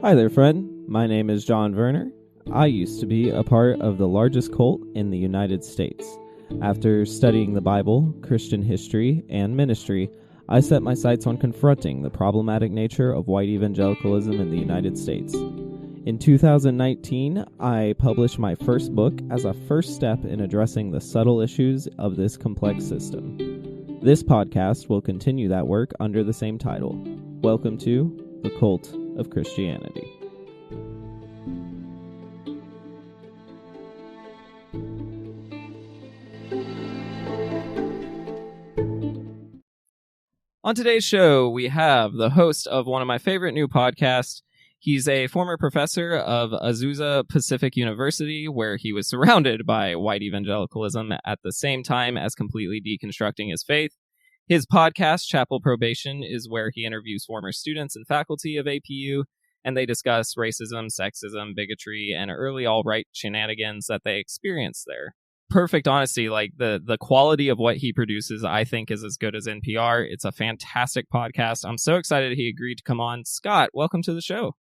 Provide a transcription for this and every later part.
Hi there, friend. My name is John Werner. I used to be a part of the largest cult in the United States. After studying the Bible, Christian history, and ministry, I set my sights on confronting the problematic nature of white evangelicalism in the United States. In 2019, I published my first book as a first step in addressing the subtle issues of this complex system. This podcast will continue that work under the same title. Welcome to The Cult of Christianity. On today's show, we have the host of one of my favorite new podcasts. He's a former professor of Azusa Pacific University, where he was surrounded by white evangelicalism at the same time as completely deconstructing his faith. His podcast, Chapel Probation, is where he interviews former students and faculty of APU, and they discuss racism, sexism, bigotry, and early alt-right shenanigans that they experienced there. Perfect honesty, like the quality of what he produces, I think, is as good as NPR. It's a fantastic podcast. I'm so excited he agreed to come on. Scott, welcome to the show.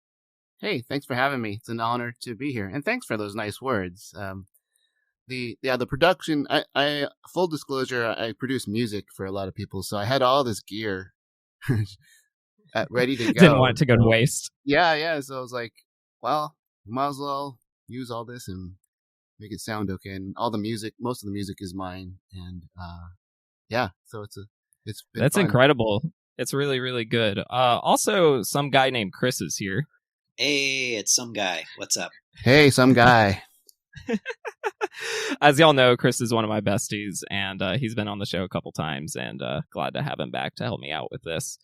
Hey, thanks for having me. It's an honor to be here, and thanks for those nice words. The production. I full disclosure, I produce music for a lot of people, so I had all this gear ready to go. Didn't want it to go to waste. Yeah. So I was like, well, might as well use all this and make it sound okay. And all the music, most of the music is mine, and so it's been That's fun. incredible. It's really, really good. Also, some guy named Chris is here. Hey, it's some guy. What's up? Hey, some guy. As y'all know, Chris is one of my besties, and he's been on the show a couple times, and glad to have him back to help me out with this.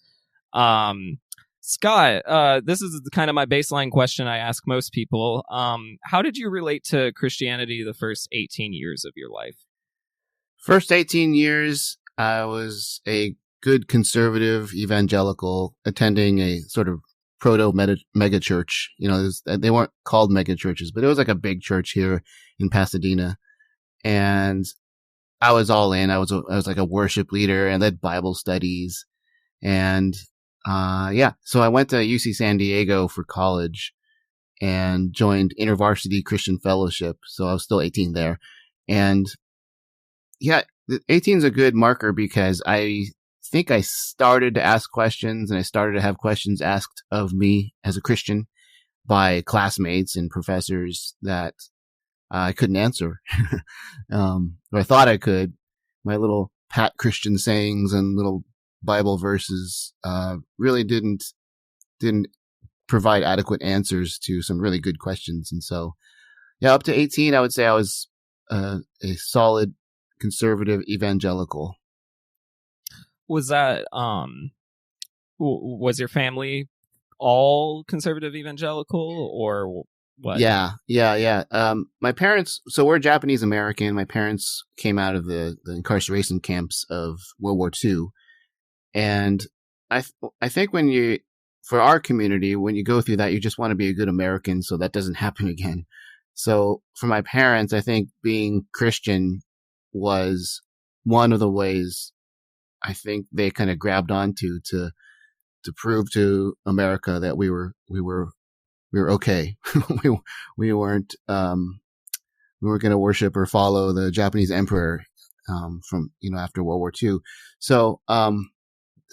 Scott, this is kind of my baseline question I ask most people. How did you relate to Christianity the first 18 years of your life? First 18 years, I was a good conservative evangelical attending a sort of proto-mega church. You know, they weren't called mega churches, but it was like a big church here in Pasadena. And I was all in. I was like a worship leader and led Bible studies. And so I went to UC San Diego for college and joined InterVarsity Christian Fellowship. So I was still 18 there. And 18 is a good marker because I think I started to ask questions, and I started to have questions asked of me as a Christian by classmates and professors that I couldn't answer, or I thought I could. My little pat Christian sayings and little Bible verses really didn't provide adequate answers to some really good questions. And so, up to 18, I would say I was a solid conservative evangelical. Was that was your family all conservative evangelical, or what? Yeah. My parents, so we're Japanese American. My parents came out of the incarceration camps of World War II. And I think for our community, when you go through that, you just want to be a good American so that doesn't happen again. So for my parents, I think being Christian was one of the ways I think they kind of grabbed onto to prove to America that we were okay. we weren't going to worship or follow the Japanese emperor from after World War II. So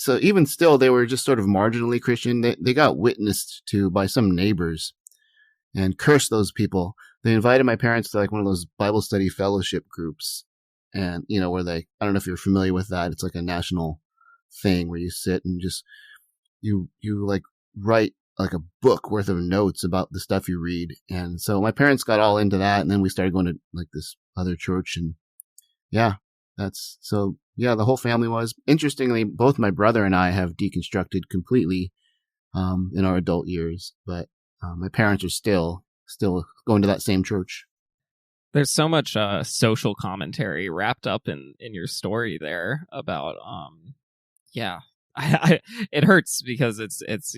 even still, they were just sort of marginally Christian. They got witnessed to by some neighbors and cursed those people. They invited my parents to like one of those Bible study fellowship groups. And, where I don't know if you're familiar with that. It's like a national thing where you sit and just, you like write like a book worth of notes about the stuff you read. And so my parents got all into that. And then we started going to like this other church. And the whole family was. Interestingly, both my brother and I have deconstructed completely in our adult years. But my parents are still going to that same church. There's so much social commentary wrapped up in your story there about it hurts because it's it's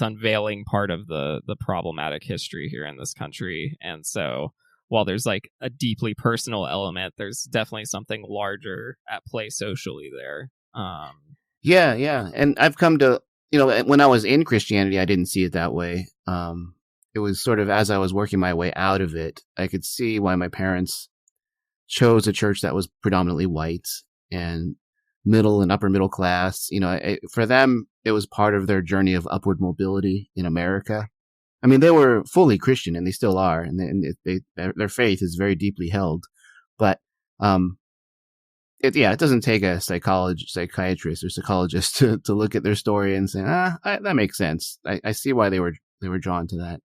unveiling part of the problematic history here in this country. And so while there's like a deeply personal element, there's definitely something larger at play socially there. And I've come to when I was in Christianity, I didn't see it that way. It was sort of as I was working my way out of it, I could see why my parents chose a church that was predominantly white and middle and upper middle class. For them, it was part of their journey of upward mobility in America. I mean, they were fully Christian, and they still are, and their faith is very deeply held. But it doesn't take a psychiatrist or psychologist to look at their story and say, that makes sense. I see why they were drawn to that.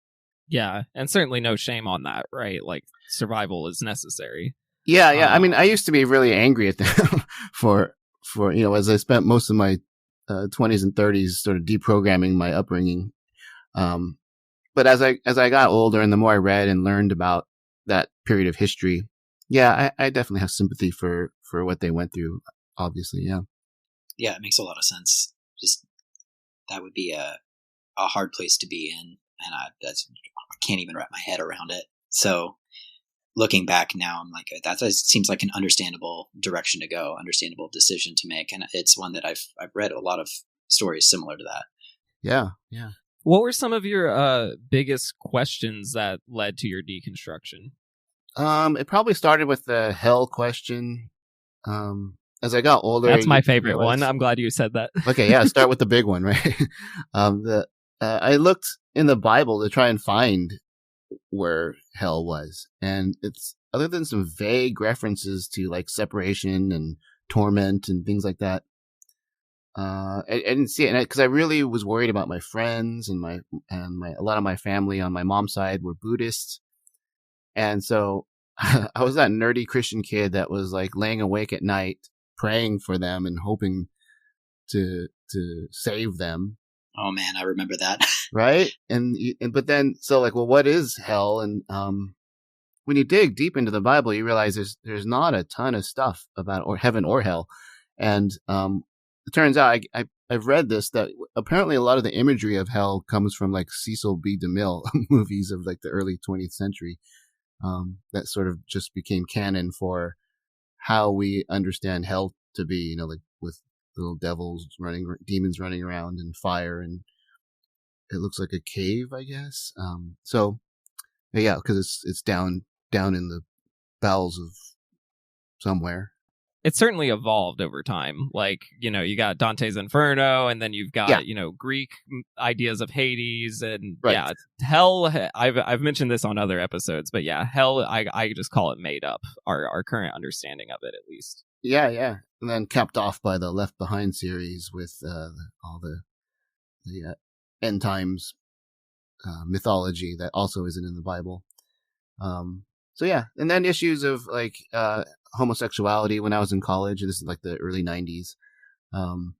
Yeah, and certainly no shame on that, right? Like, survival is necessary. Yeah. I mean, I used to be really angry at them for as I spent most of my 20s and 30s sort of deprogramming my upbringing. But as I got older and the more I read and learned about that period of history, I definitely have sympathy for what they went through. Obviously, yeah. Yeah, it makes a lot of sense. Just that would be a hard place to be in, and I can't even wrap my head around it. So looking back now, I'm like, that seems like an understandable direction to go, understandable decision to make, and it's one that I've read a lot of stories similar to that. Yeah. What were some of your biggest questions that led to your deconstruction? It probably started with the hell question. As I got older, that's my favorite one. I'm glad you said that. Okay, yeah, start with the big one, right? I looked in the Bible to try and find where hell was, and it's other than some vague references to like separation and torment and things like that. I didn't see it because I really was worried about my friends and a lot of my family on my mom's side were Buddhists, and so I was that nerdy Christian kid that was like laying awake at night praying for them and hoping to save them. Oh man, I remember that. Right? But then, so like, well, what is hell? And when you dig deep into the Bible, you realize there's not a ton of stuff about or heaven or hell. And it turns out I've read this that apparently a lot of the imagery of hell comes from like Cecil B. DeMille movies of like the early 20th century. That sort of just became canon for how we understand hell to be, like with little demons running around and fire, and it looks like a cave, I guess. So yeah, because it's down in the bowels of somewhere. It certainly evolved over time. Like, you got Dante's Inferno, and then you've got, Greek ideas of Hades, and right. Hell. I've mentioned this on other episodes, but hell, I just call it made up. Our current understanding of it, at least. Yeah. And then capped off by the Left Behind series with all the end times mythology that also isn't in the Bible. So yeah, and then issues of like homosexuality when I was in college. This is like the early 90s. The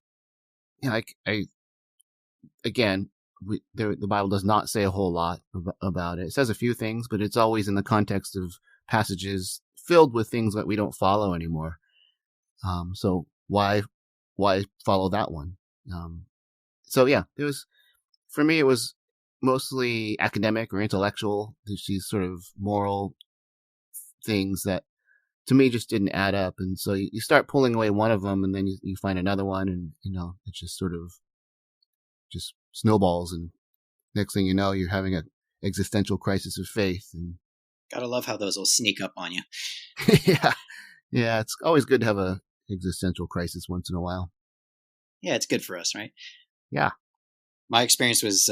Bible does not say a whole lot about it. It says a few things, but it's always in the context of passages filled with things that we don't follow anymore. So why follow that one? So yeah, for me, it was mostly academic or intellectual. These sort of moral things that to me just didn't add up. And so you start pulling away one of them, and then you find another one, and it just sort of just snowballs. And next thing you know, you're having an existential crisis of faith. And gotta love how those will sneak up on you. Yeah. It's always good to have a existential crisis once in a while. Yeah, it's good for us, right? Yeah. My experience was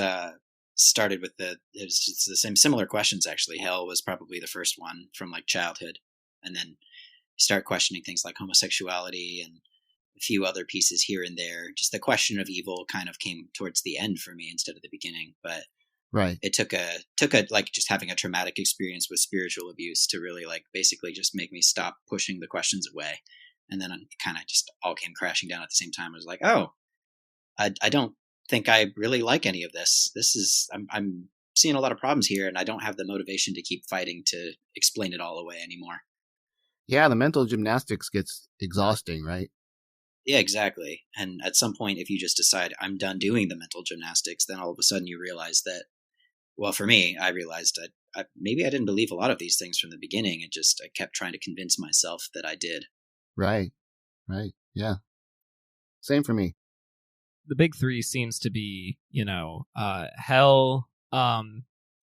started with it was just the same similar questions actually. Hell was probably the first one from like childhood, and then you start questioning things like homosexuality and a few other pieces here and there. Just the question of evil kind of came towards the end for me instead of the beginning, but right. It took a like just having a traumatic experience with spiritual abuse to really like basically just make me stop pushing the questions away, and then kind of just all came crashing down at the same time. I was like, oh, I don't think I really like any of this. I'm seeing a lot of problems here, and I don't have the motivation to keep fighting to explain it all away anymore. Yeah, the mental gymnastics gets exhausting, right? Yeah, exactly. And at some point, if you just decide I'm done doing the mental gymnastics, then all of a sudden you realize that, well, for me, I realized maybe I didn't believe a lot of these things from the beginning. I kept trying to convince myself that I did. Right. Yeah. Same for me. the big three seems to be, hell,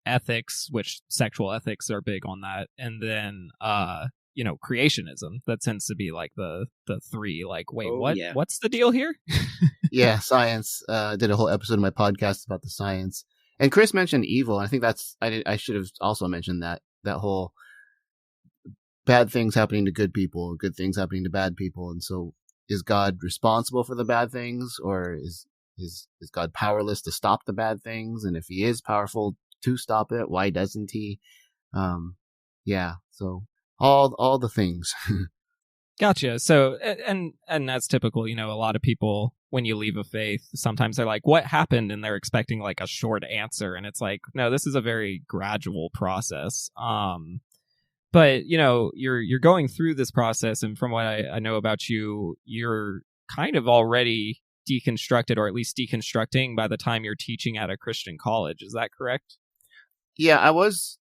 ethics, which sexual ethics are big on that, and then creationism. That tends to be like the three. Like, wait, what's the deal here? Yeah, science. Did a whole episode of my podcast about the science. And Chris mentioned evil. I think I should have also mentioned that whole bad things happening to good people, good things happening to bad people. And so is God responsible for the bad things, or is God powerless to stop the bad things? And if he is powerful to stop it, why doesn't he? Yeah. So all the things. Gotcha. So, and that's typical, a lot of people, when you leave a faith, sometimes they're like, what happened? And they're expecting like a short answer. And it's like, no, this is a very gradual process. But, you're going through this process. And from what I know about you, you're kind of already deconstructed, or at least deconstructing by the time you're teaching at a Christian college. Is that correct? Yeah, I was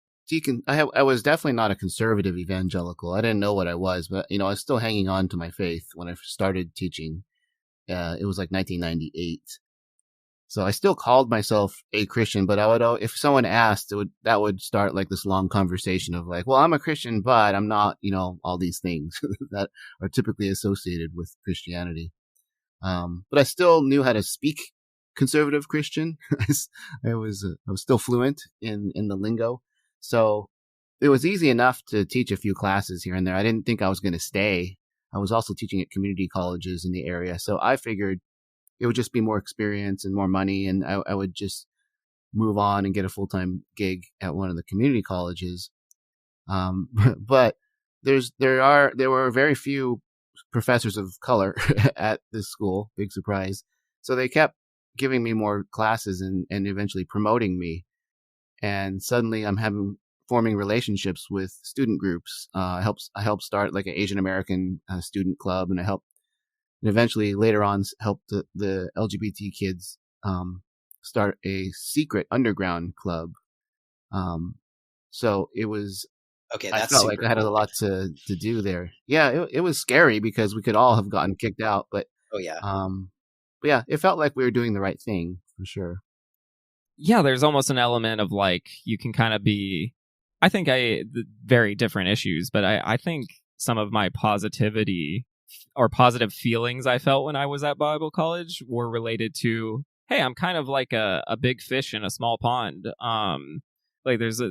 I was definitely not a conservative evangelical. I didn't know what I was, but I was still hanging on to my faith when I started teaching. It was like 1998, so I still called myself a Christian. But I would, if someone asked, that would start like this long conversation of like, well, I'm a Christian, but I'm not, all these things that are typically associated with Christianity. But I still knew how to speak conservative Christian. I was still fluent in the lingo. So it was easy enough to teach a few classes here and there. I didn't think I was going to stay. I was also teaching at community colleges in the area. So I figured it would just be more experience and more money. And I would just move on and get a full-time gig at one of the community colleges. But there were very few professors of color at this school. Big surprise. So they kept giving me more classes and eventually promoting me. And suddenly I'm forming relationships with student groups. I helped start like an Asian American student club, and eventually later on helped the LGBT kids start a secret underground club. So it was, okay, I felt like I had a lot to do there. Yeah, it was scary because we could all have gotten kicked out, but but yeah, it felt like we were doing the right thing for sure. Yeah, there's almost an element of like, you can kind of be, I think very different issues, but I think some of my positivity or positive feelings I felt when I was at Bible college were related to, hey, I'm kind of like a big fish in a small pond. Like there's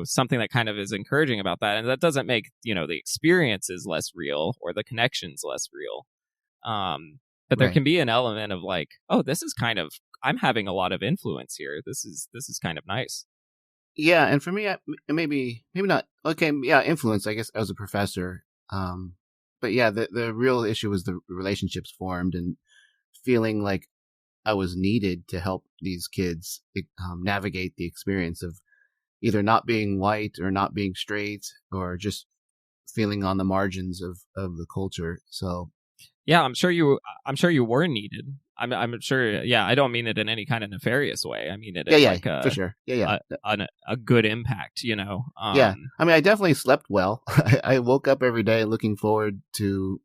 something that kind of is encouraging about that. And that doesn't make, the experiences less real or the connections less real. But there can be an element of like, oh, this is kind of, I'm having a lot of influence here. This is kind of nice. Yeah, and for me, maybe not. Okay, yeah, influence. I guess as a professor, but yeah, the real issue was the relationships formed and feeling like I was needed to help these kids navigate the experience of either not being white or not being straight or just feeling on the margins of the culture. So. Yeah, I'm sure you were needed. I'm sure. Yeah, I don't mean it in any kind of nefarious way. I mean it. For sure. Yeah. A good impact. Yeah, I mean, I definitely slept well. I woke up every day looking forward to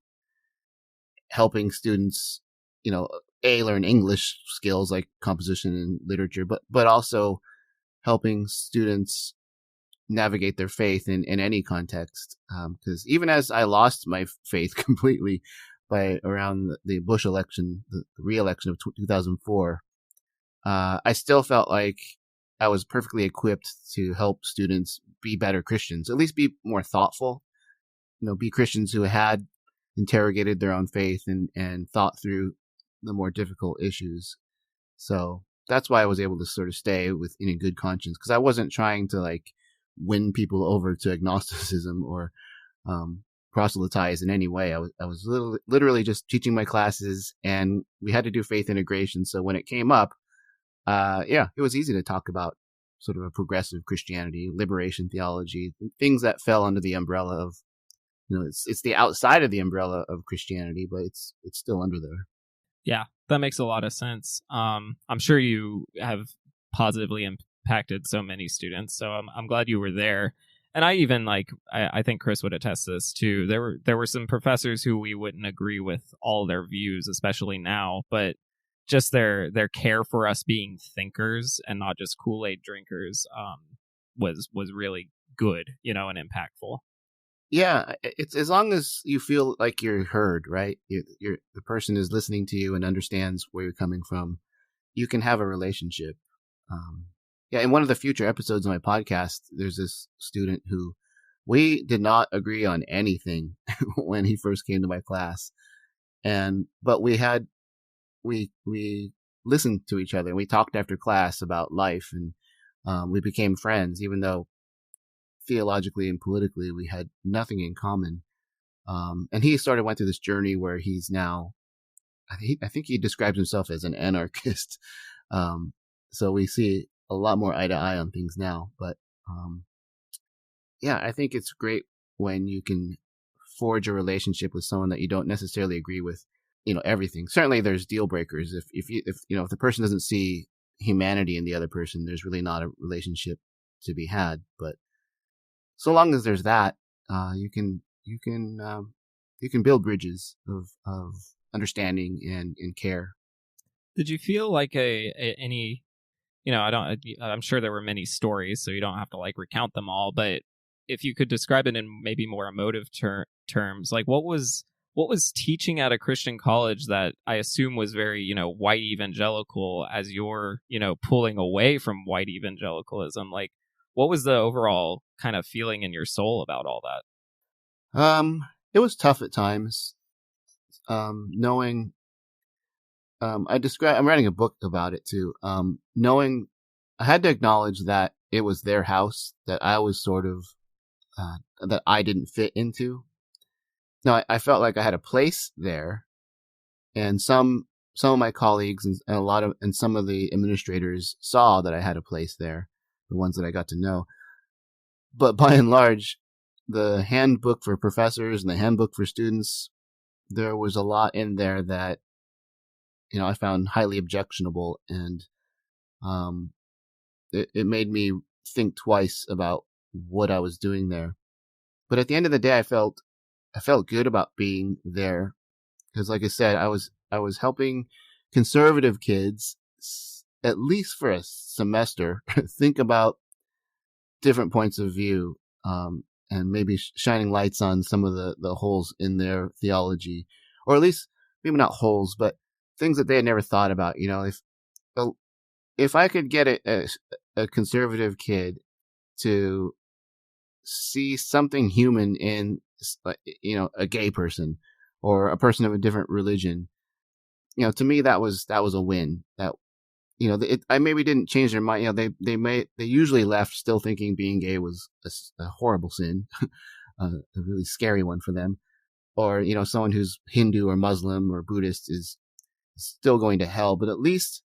helping students, learn English skills like composition and literature, but also helping students navigate their faith in any context. Because even as I lost my faith completely by around the Bush election, the re-election of 2004, I still felt like I was perfectly equipped to help students be better Christians, at least be more thoughtful, be Christians who had interrogated their own faith and thought through the more difficult issues. So that's why I was able to sort of stay in a good conscience, because I wasn't trying to like win people over to agnosticism or proselytize in any way. I was literally just teaching my classes, and we had to do faith integration. So when it came up, it was easy to talk about sort of a progressive Christianity, liberation theology, things that fell under the umbrella of, it's the outside of the umbrella of Christianity, but it's still under there. Yeah, that makes a lot of sense. I'm sure you have positively impacted so many students, so I'm glad you were there. And I even I think Chris would attest to this too. There were some professors who we wouldn't agree with all their views, especially now, but just their care for us being thinkers and not just Kool-Aid drinkers was really good, and impactful. Yeah, it's as long as you feel like you're heard, right? The person is listening to you and understands where you're coming from. You can have a relationship. Yeah, in one of the future episodes of my podcast, there's this student who we did not agree on anything when he first came to my class, but we listened to each other and we talked after class about life, and we became friends, even though theologically and politically we had nothing in common. And he went through this journey where he's now, I think he describes himself as an anarchist. So we see a lot more eye to eye on things now. But yeah, I think it's great when you can forge a relationship with someone that you don't necessarily agree with, everything. Certainly there's deal breakers. If the person doesn't see humanity in the other person, there's really not a relationship to be had. But so long as there's that, you can build bridges of understanding and care. Did you feel like any, I'm sure there were many stories, so you don't have to recount them all, but if you could describe it in maybe more emotive terms, like what was teaching at a Christian college that I assume was very, white evangelical, as you're, pulling away from white evangelicalism? Like, what was the overall kind of feeling in your soul about all that? It was tough at times. Knowing, I'm writing a book about it too. Knowing I had to acknowledge that it was their house, that I was sort of, that I didn't fit into. Now, I felt like I had a place there, and some of my colleagues and some of the administrators saw that I had a place there, the ones that I got to know. But by and large, the handbook for professors and the handbook for students, there was a lot in there that, I found highly objectionable, and it made me think twice about what I was doing there. But at the end of the day, I felt good about being there, because, like I said, I was helping conservative kids, at least for a semester, think about different points of view, and maybe shining lights on some of the holes in their theology, or at least maybe not holes, but things that they had never thought about. If I could get a conservative kid to see something human in, a gay person or a person of a different religion, to me that was a win. That, I maybe didn't change their mind. They usually left still thinking being gay was a horrible sin, a really scary one for them. Or, someone who's Hindu or Muslim or Buddhist is still going to hell. But at least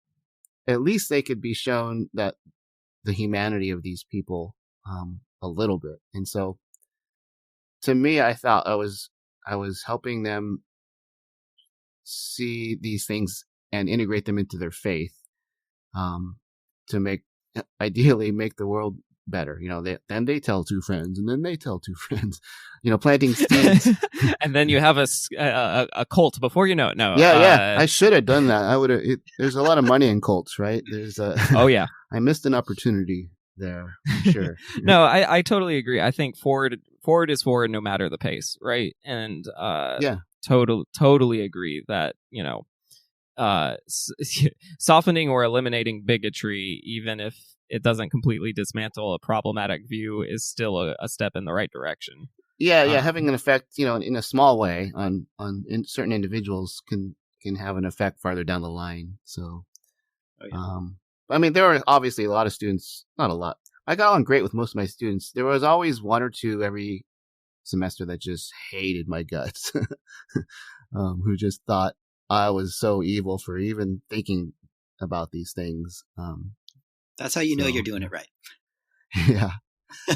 they could be shown that the humanity of these people, a little bit. And so, to me, I thought I was helping them see these things and integrate them into their faith, to ideally make the world better. Then they tell two friends, and then they tell two friends, planting seeds. And then you have a cult before you know it. No. Yeah. I should have done that. I would have. There's a lot of money in cults, right? Oh yeah. I missed an opportunity there, for sure. No, I totally agree. I think forward is forward no matter the pace, right? And yeah, totally agree that softening or eliminating bigotry, even if it doesn't completely dismantle a problematic view, is still a step in the right direction. Yeah, having an effect, in a small way on certain individuals can have an effect farther down the line. So, I mean, there were obviously a lot of students, not a lot. I got on great with most of my students. There was always one or two every semester that just hated my guts, who just thought I was so evil for even thinking about these things. That's how you know you're doing it right. Yeah.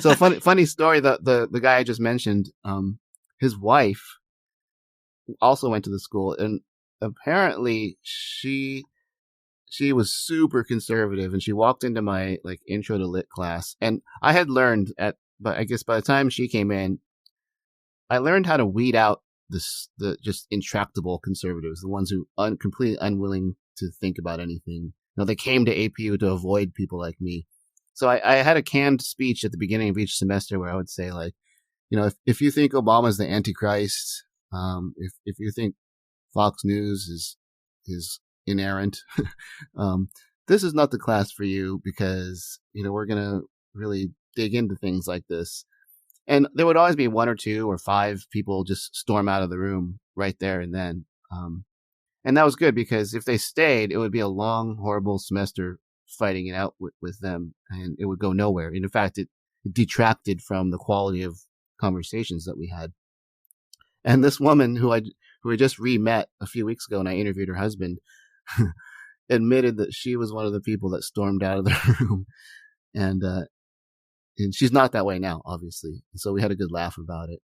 So funny story. The guy I just mentioned, his wife also went to the school, and apparently she was super conservative, and she walked into my intro to lit class, and I had learned but I guess by the time she came in, I learned how to weed out the just intractable conservatives, the ones who completely unwilling to think about anything. They came to APU to avoid people like me. So I had a canned speech at the beginning of each semester where I would say, like, if you think Obama's the Antichrist, if you think Fox News is inerrant, this is not the class for you, because we're gonna really dig into things like this. And there would always be 1 or 2 or 5 people just storm out of the room right there and then. And that was good, because if they stayed, it would be a long, horrible semester fighting it out with them, and it would go nowhere. And in fact, it detracted from the quality of conversations that we had. And this woman who I just re-met a few weeks ago, and I interviewed her husband, admitted that she was one of the people that stormed out of the room. And she's not that way now, obviously. And so we had a good laugh about it.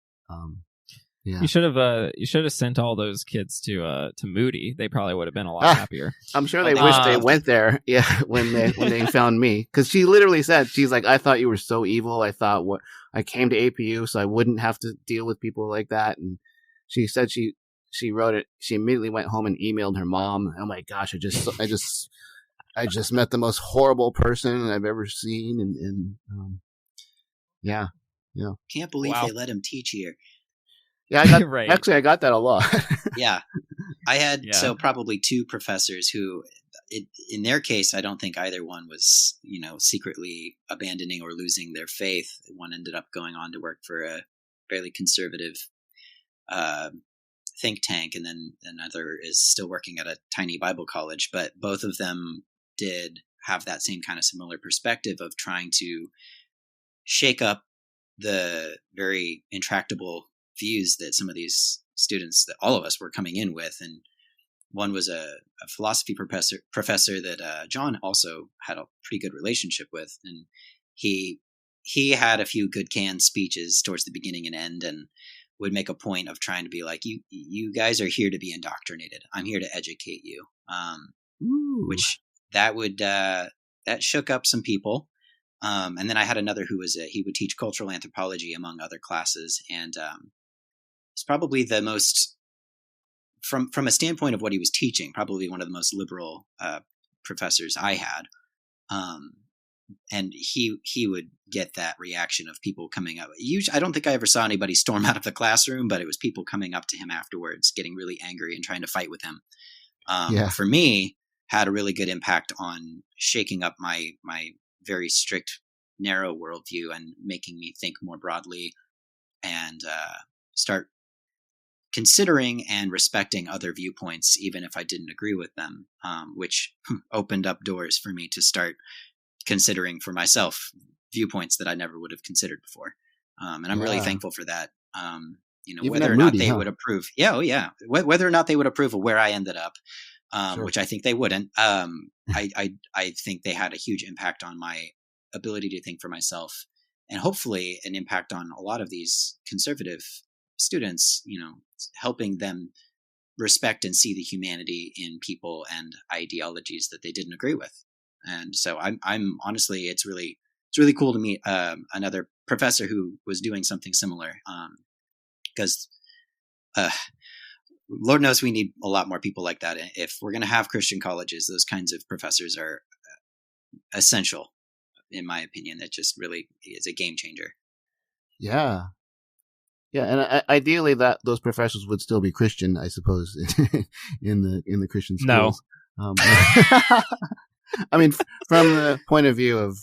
Yeah. You should have sent all those kids to Moody. They probably would have been a lot happier. I'm sure they wish they went there. Yeah, when they found me, because she literally said, she's like, I thought you were so evil. I thought I came to APU so I wouldn't have to deal with people like that. And she said she wrote it. She immediately went home and emailed her mom. Oh my gosh, I just met the most horrible person I've ever seen. And yeah. Can't believe they let him teach here. Yeah, I got right. Actually, I got that a lot. Yeah. I had so probably 2 professors who, in their case, I don't think either one was, secretly abandoning or losing their faith. One ended up going on to work for a fairly conservative think tank, and then another is still working at a tiny Bible college. But both of them did have that same kind of similar perspective of trying to shake up the very intractable views that some of these students, that all of us, were coming in with. And one was a philosophy professor that John also had a pretty good relationship with, and he had a few good canned speeches towards the beginning and end, and would make a point of trying to be like, you guys are here to be indoctrinated. I'm here to educate you. Which that would that shook up some people. And then I had another who was he would teach cultural anthropology among other classes, and it's probably the most, from a standpoint of what he was teaching, probably one of the most liberal professors I had. And he would get that reaction of people coming up. Usually, I don't think I ever saw anybody storm out of the classroom, but it was people coming up to him afterwards, getting really angry and trying to fight with him. For me, had a really good impact on shaking up my very strict, narrow worldview and making me think more broadly and start considering and respecting other viewpoints, even if I didn't agree with them, which opened up doors for me to start considering for myself viewpoints that I never would have considered before. And I'm really thankful for that. Even whether or not they would approve. Yeah. Oh yeah. Whether or not they would approve of where I ended up, which I think they wouldn't. I think they had a huge impact on my ability to think for myself, and hopefully an impact on a lot of these conservative students, helping them respect and see the humanity in people and ideologies that they didn't agree with. And so I'm honestly, it's really cool to meet another professor who was doing something similar, because Lord knows we need a lot more people like that. If we're going to have Christian colleges, those kinds of professors are essential, in my opinion. That just really is a game changer. Yeah. Yeah, and ideally those professors would still be Christian, I suppose, in the Christian schools. No. I mean, from the point of view of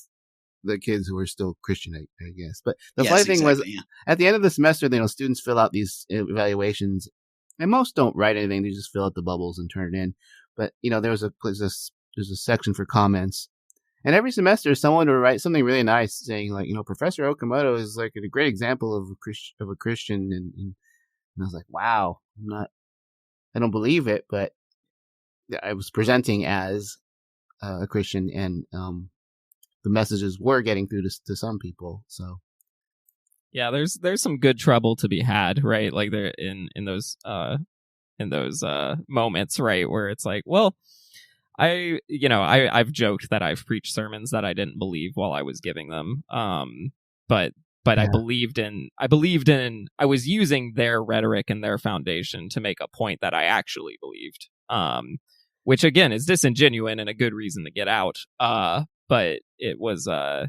the kids who are still Christian, I guess. But the funny thing was, at the end of the semester, students fill out these evaluations, and most don't write anything; they just fill out the bubbles and turn it in. But there's a section for comments, and every semester someone would write something really nice, saying like, Professor Okamoto is like a great example of a Christian, and I was like, wow, I don't believe it, but I was presenting as a Christian, and the messages were getting through to some people. So yeah, there's some good trouble to be had, right? Like there in those moments, right, where it's like, well, I've joked that I've preached sermons that I didn't believe while I was giving them, but yeah. I was using their rhetoric and their foundation to make a point that I actually believed. which again is disingenuous and a good reason to get out. But it was I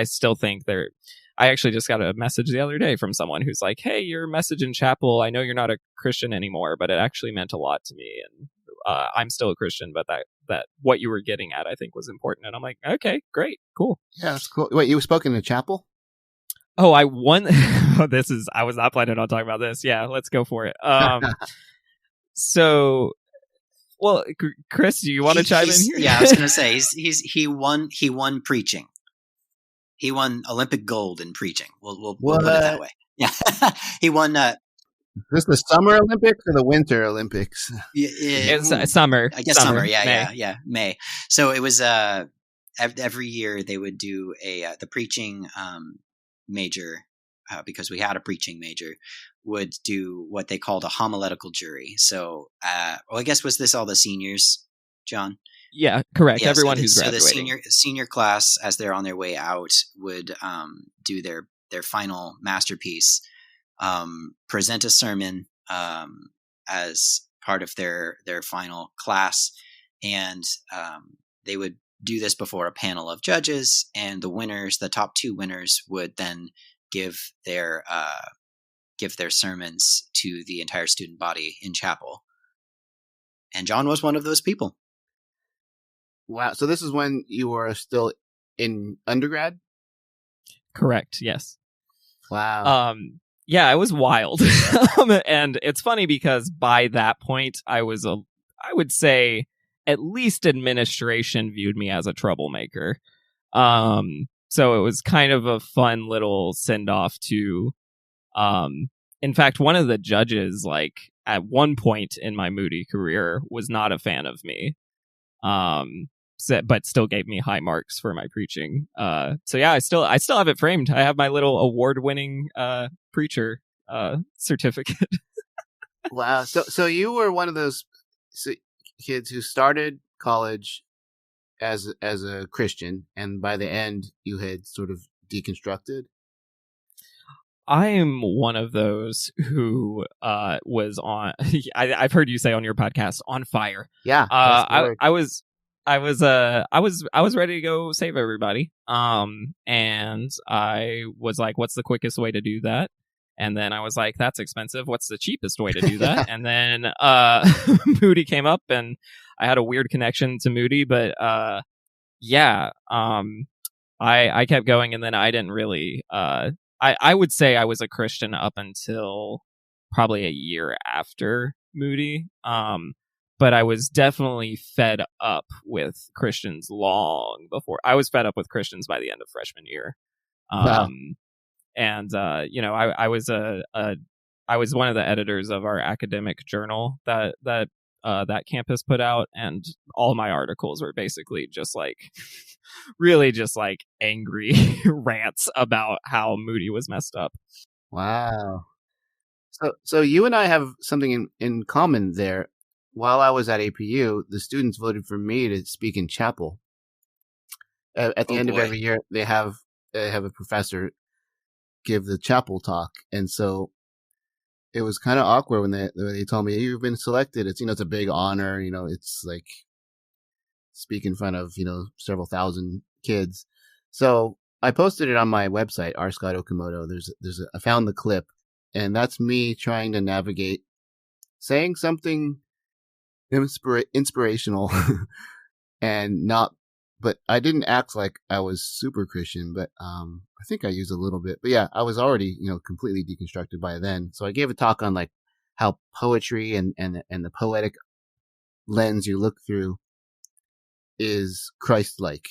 still think there. I actually just got a message the other day from someone who's like, "Hey, your message in chapel. I know you're not a Christian anymore, but it actually meant a lot to me, and I'm still a Christian, but that what you were getting at, I think, was important." And I'm like, "Okay, great, cool." Yeah, that's cool. Wait, you spoke in the chapel? Oh, I won. I was not planning on talking about this. Yeah, let's go for it. So, well, Chris, do you want to chime in here? Yeah, I was going to say he won preaching. He won Olympic gold in preaching. We'll put it that way. Yeah, he won. Is this the Summer Olympics or the Winter Olympics? It's summer. I guess summer. Yeah, May. So it was every year they would do the preaching major, because we had a preaching major, would do what they called a homiletical jury. So, I guess, was this all the seniors, John? Yeah, correct. Yeah, everyone who's So graduating. the senior class, as they're on their way out, would do their final masterpiece, present a sermon as part of their final class, and they would do this before a panel of judges, and the top two winners, would then give their sermons to the entire student body in chapel. And John was one of those people. Wow. So this is when you were still in undergrad? Correct. Yes. Wow. Yeah, it was wild. And it's funny because by that point I would say at least administration viewed me as a troublemaker. So it was kind of a fun little send off to, in fact, one of the judges, like at one point in my Moody career, was not a fan of me. But still gave me high marks for my preaching. So yeah, I still have it framed. I have my little award-winning preacher certificate. Wow. So you were one of those kids who started college as a Christian, and by the end you had sort of deconstructed. I am one of those who was on. I've heard you say on your podcast, on fire. Yeah. I was ready to go save everybody. And I was like, what's the quickest way to do that? And then I was like, that's expensive. What's the cheapest way to do that? And then Moody came up, and I had a weird connection to Moody, but yeah, I kept going, and then I didn't really. I would say I was a Christian up until probably a year after Moody. But I was definitely fed up with Christians long before. I was fed up with Christians by the end of freshman year. Wow. And I was I was one of the editors of our academic journal that campus put out, and all my articles were basically just like really just like angry rants about how Moody was messed up. Wow. So you and I have something in common there. While I was at APU, the students voted for me to speak in chapel. At the end of every year, they have a professor give the chapel talk, and so it was kind of awkward when they told me, hey, you've been selected. It's it's a big honor. It's like speak in front of several thousand kids. So I posted it on my website, R. Scott Okamoto. I found the clip, and that's me trying to navigate saying something inspirational and not, but I didn't act like I was super Christian, but I think I used a little bit. But yeah, I was already completely deconstructed by then. So I gave a talk on like how poetry and the poetic lens you look through is Christ-like.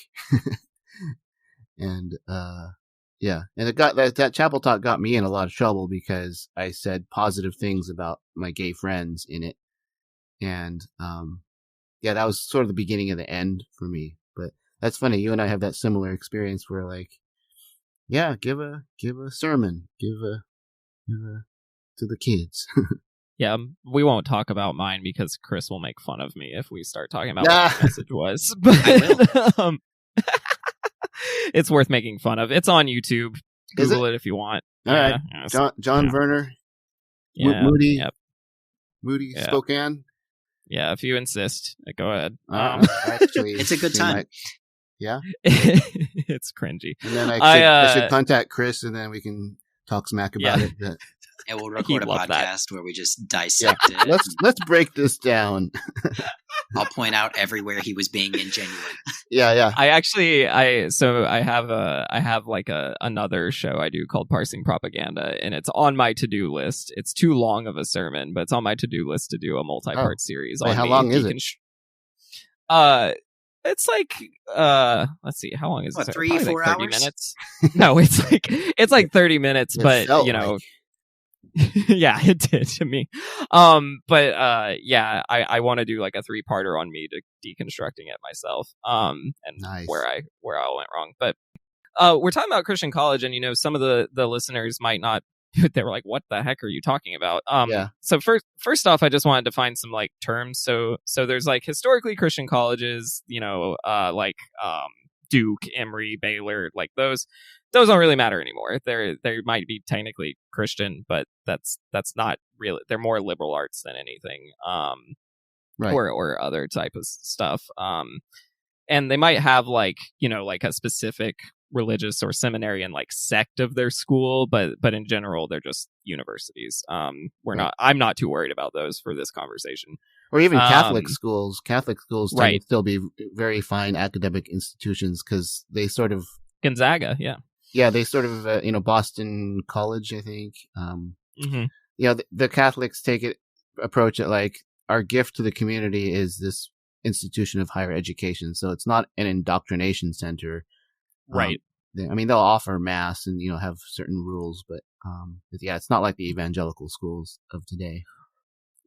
And yeah, and it got that chapel talk got me in a lot of trouble because I said positive things about my gay friends in it. And yeah, that was sort of the beginning of the end for me. But that's funny. You and I have that similar experience where, like, yeah, give a sermon, give a to the kids. Yeah, we won't talk about mine because Chris will make fun of me if we start talking about what the message was. But it's worth making fun of. It's on YouTube. Google it if you want. All right, John Verner, yeah, Moody, yep. Moody, yeah. Spokane. Yeah, if you insist, go ahead. Actually, it's a good time. Yeah, it's cringy. And then I should contact Chris, and then we can talk smack about it. But and we'll record a podcast where we just dissect it. Let's break this down. I'll point out everywhere he was being ingenuine. Yeah. I have like another show I do called Parsing Propaganda, and it's on my to-do list. It's too long of a sermon, but it's on my to-do list to do a multi-part series. Wait, how long is it? It's like let's see, how long is it? 3-4 like 30 hours? Minutes? No, it's like 30 minutes, but you know. Yeah, it did to me. But yeah, I want to do like a 3-parter on me to deconstructing it myself. And nice. where I went wrong. But we're talking about Christian college, and you know, some of the listeners might not. They were like, "What the heck are you talking about?" Yeah. So first off, I just wanted to find some like terms. So there's like historically Christian colleges, you know, like Duke, Emory, Baylor, like those don't really matter anymore. They might be technically Christian, but that's not really. They're more liberal arts than anything, right. or other type of stuff. And they might have like, you know, like a specific religious or seminary and like sect of their school, but in general they're just universities. I'm not too worried about those for this conversation. Or even Catholic schools. Catholic schools tend right. to still be very fine academic institutions because they sort of Gonzaga, yeah, they sort of Boston College, I think. Mm-hmm. You know, the Catholics approach it like our gift to the community is this institution of higher education, so it's not an indoctrination center. Right. I mean, they'll offer mass and have certain rules, but yeah, it's not like the evangelical schools of today.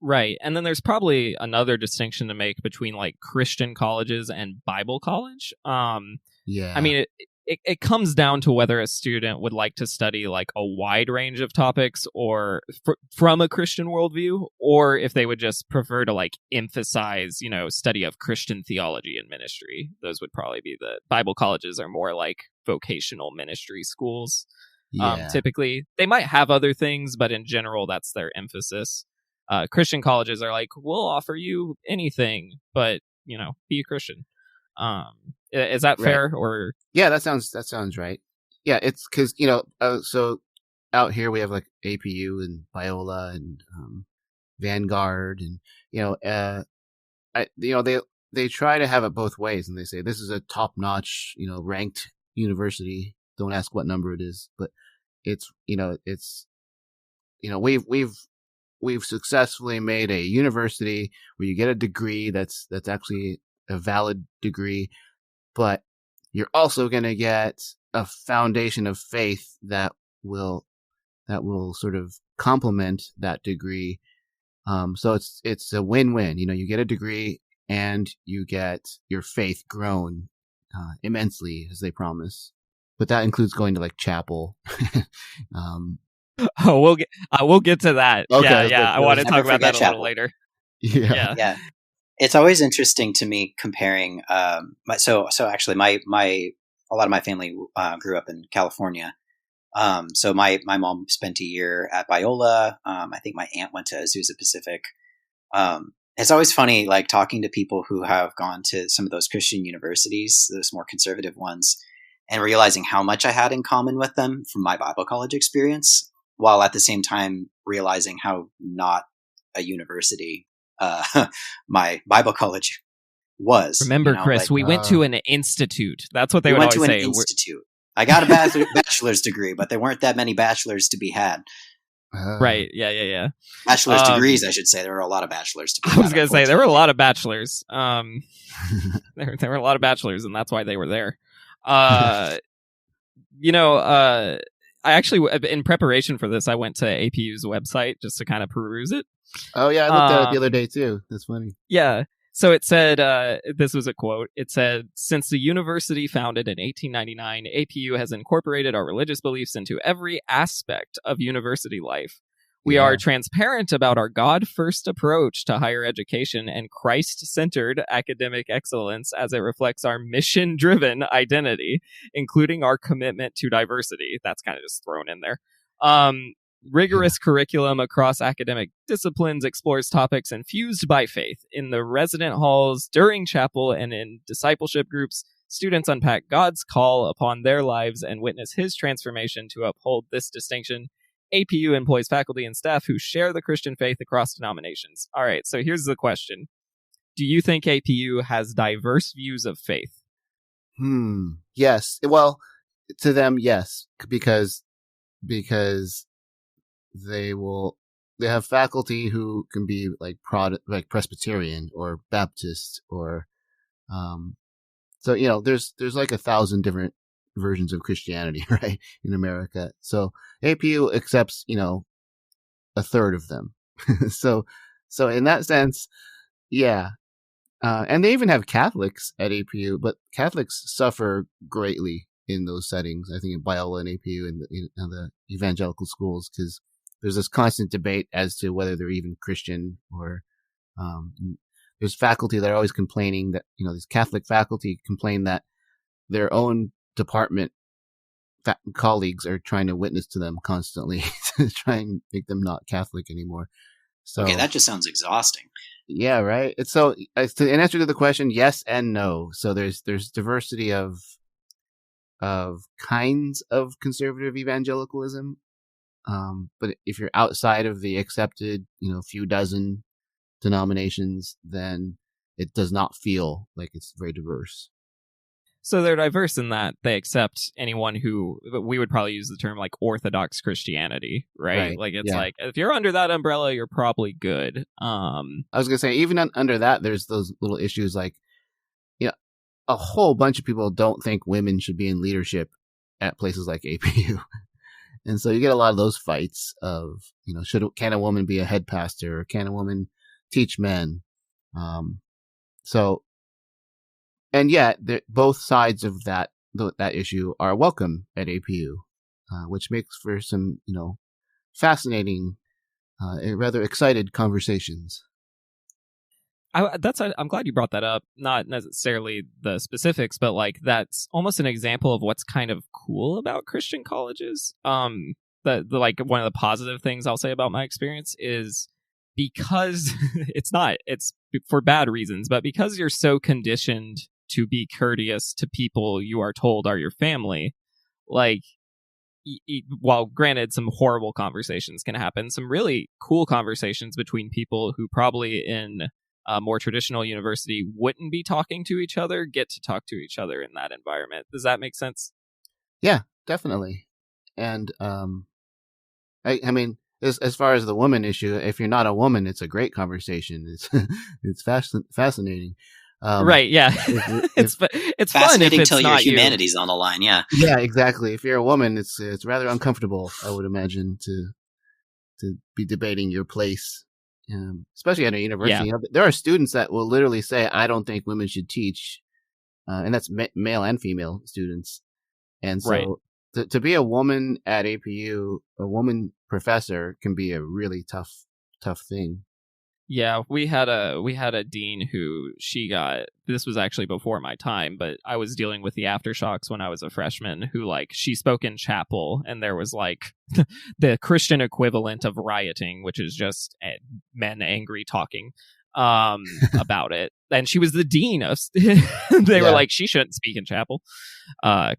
Right. And then there's probably another distinction to make between like Christian colleges and Bible college. Yeah. I mean, it comes down to whether a student would like to study like a wide range of topics or from a Christian worldview, or if they would just prefer to like emphasize, you know, study of Christian theology and ministry. Those would probably be the Bible colleges are more like vocational ministry schools. Yeah. Typically, they might have other things, but in general, that's their emphasis. Christian colleges are like, we'll offer you anything, but, you know, be a Christian. Is that fair? Right. Or yeah, that sounds right. Yeah, it's because so out here we have like APU and Biola and Vanguard, and they try to have it both ways, and they say this is a top notch ranked university. Don't ask what number it is, but we've successfully made a university where you get a degree that's actually a valid degree, but you're also going to get a foundation of faith that will sort of complement that degree. So it's a win-win. You get a degree and you get your faith grown immensely, as they promise. But that includes going to like chapel. we'll get to that. Okay, yeah. I want to talk about that a little later. Yeah. It's always interesting to me comparing. So actually, a lot of my family grew up in California. So my mom spent a year at Biola. I think my aunt went to Azusa Pacific. It's always funny, like talking to people who have gone to some of those Christian universities, those more conservative ones, and realizing how much I had in common with them from my Bible college experience, while at the same time realizing how not a university my Bible college was. Remember, Chris, we went to an institute. That's what they would always say. We went to an institute. I got a bachelor's degree, but there weren't that many bachors to be had. Right. Yeah. Bachelor's degrees, I should say. There were a lot of bachors to be had. I was going to say, there were a lot of bachelors. There were a lot of bachelors, and that's why they were there. I actually, in preparation for this, I went to APU's website just to kind of peruse it. Oh, yeah, I looked at it the other day, too. That's funny. Yeah. So it said, this was a quote, it said, "Since the university founded in 1899, APU has incorporated our religious beliefs into every aspect of university life. We are transparent about our God-first approach to higher education and Christ-centered academic excellence as it reflects our mission-driven identity, including our commitment to diversity." That's kind of just thrown in there. rigorous curriculum across academic disciplines explores topics infused by faith. In the resident halls, during chapel, and in discipleship groups, students unpack God's call upon their lives and witness his transformation. To uphold this distinction, APU employs faculty and staff who share the Christian faith across denominations. All right, so here's the question. Do you think APU has diverse views of faith? Yes. Well, to them, yes, because they have faculty who can be like Presbyterian or Baptist or so there's like 1,000 different versions of Christianity, right, in America. So APU accepts a third of them. so in that sense, yeah. And they even have Catholics at APU, but Catholics suffer greatly in those settings. I think in Biola and APU and the evangelical schools, because there's this constant debate as to whether they're even Christian or there's faculty that are always complaining that these Catholic faculty complain that their own department colleagues are trying to witness to them constantly to try and make them not Catholic anymore. So okay, that just sounds exhausting. Yeah, right. It's so in answer to the question, yes and no. So there's diversity of kinds of conservative evangelicalism, but if you're outside of the accepted, few dozen denominations, then it does not feel like it's very diverse. So they're diverse in that they accept anyone who, we would probably use the term like Orthodox Christianity, right? Like it's like, if you're under that umbrella, you're probably good. I was going to say, even under that, there's those little issues like, a whole bunch of people don't think women should be in leadership at places like APU. And so you get a lot of those fights of, can a woman be a head pastor, or can a woman teach men? And yet, both sides of that issue are welcome at APU, which makes for some, fascinating, rather excited conversations. I'm glad you brought that up. Not necessarily the specifics, but like that's almost an example of what's kind of cool about Christian colleges. The like one of the positive things I'll say about my experience is because it's for bad reasons, but because you're so conditioned to be courteous to people you are told are your family, like while granted some horrible conversations can happen, some really cool conversations between people who probably in a more traditional university wouldn't be talking to each other get to talk to each other in that environment. Does that make sense? Yeah, definitely. And I mean, as far as the woman issue, if you're not a woman, it's a great conversation. It's fascinating. Right, yeah. It's fascinating fun if till it's your not humanity's on the line, yeah. Yeah, exactly. If you're a woman, it's rather uncomfortable, I would imagine, to be debating your place, especially at a university. Yeah. There are students that will literally say, I don't think women should teach, and that's male and female students. And so right. to be a woman at APU, a woman professor, can be a really tough thing. Yeah, we had a dean who this was actually before my time, but I was dealing with the aftershocks when I was a freshman, who like she spoke in chapel and there was like the Christian equivalent of rioting, which is just men angry talking about it. And she was the dean of they were like, she shouldn't speak in chapel.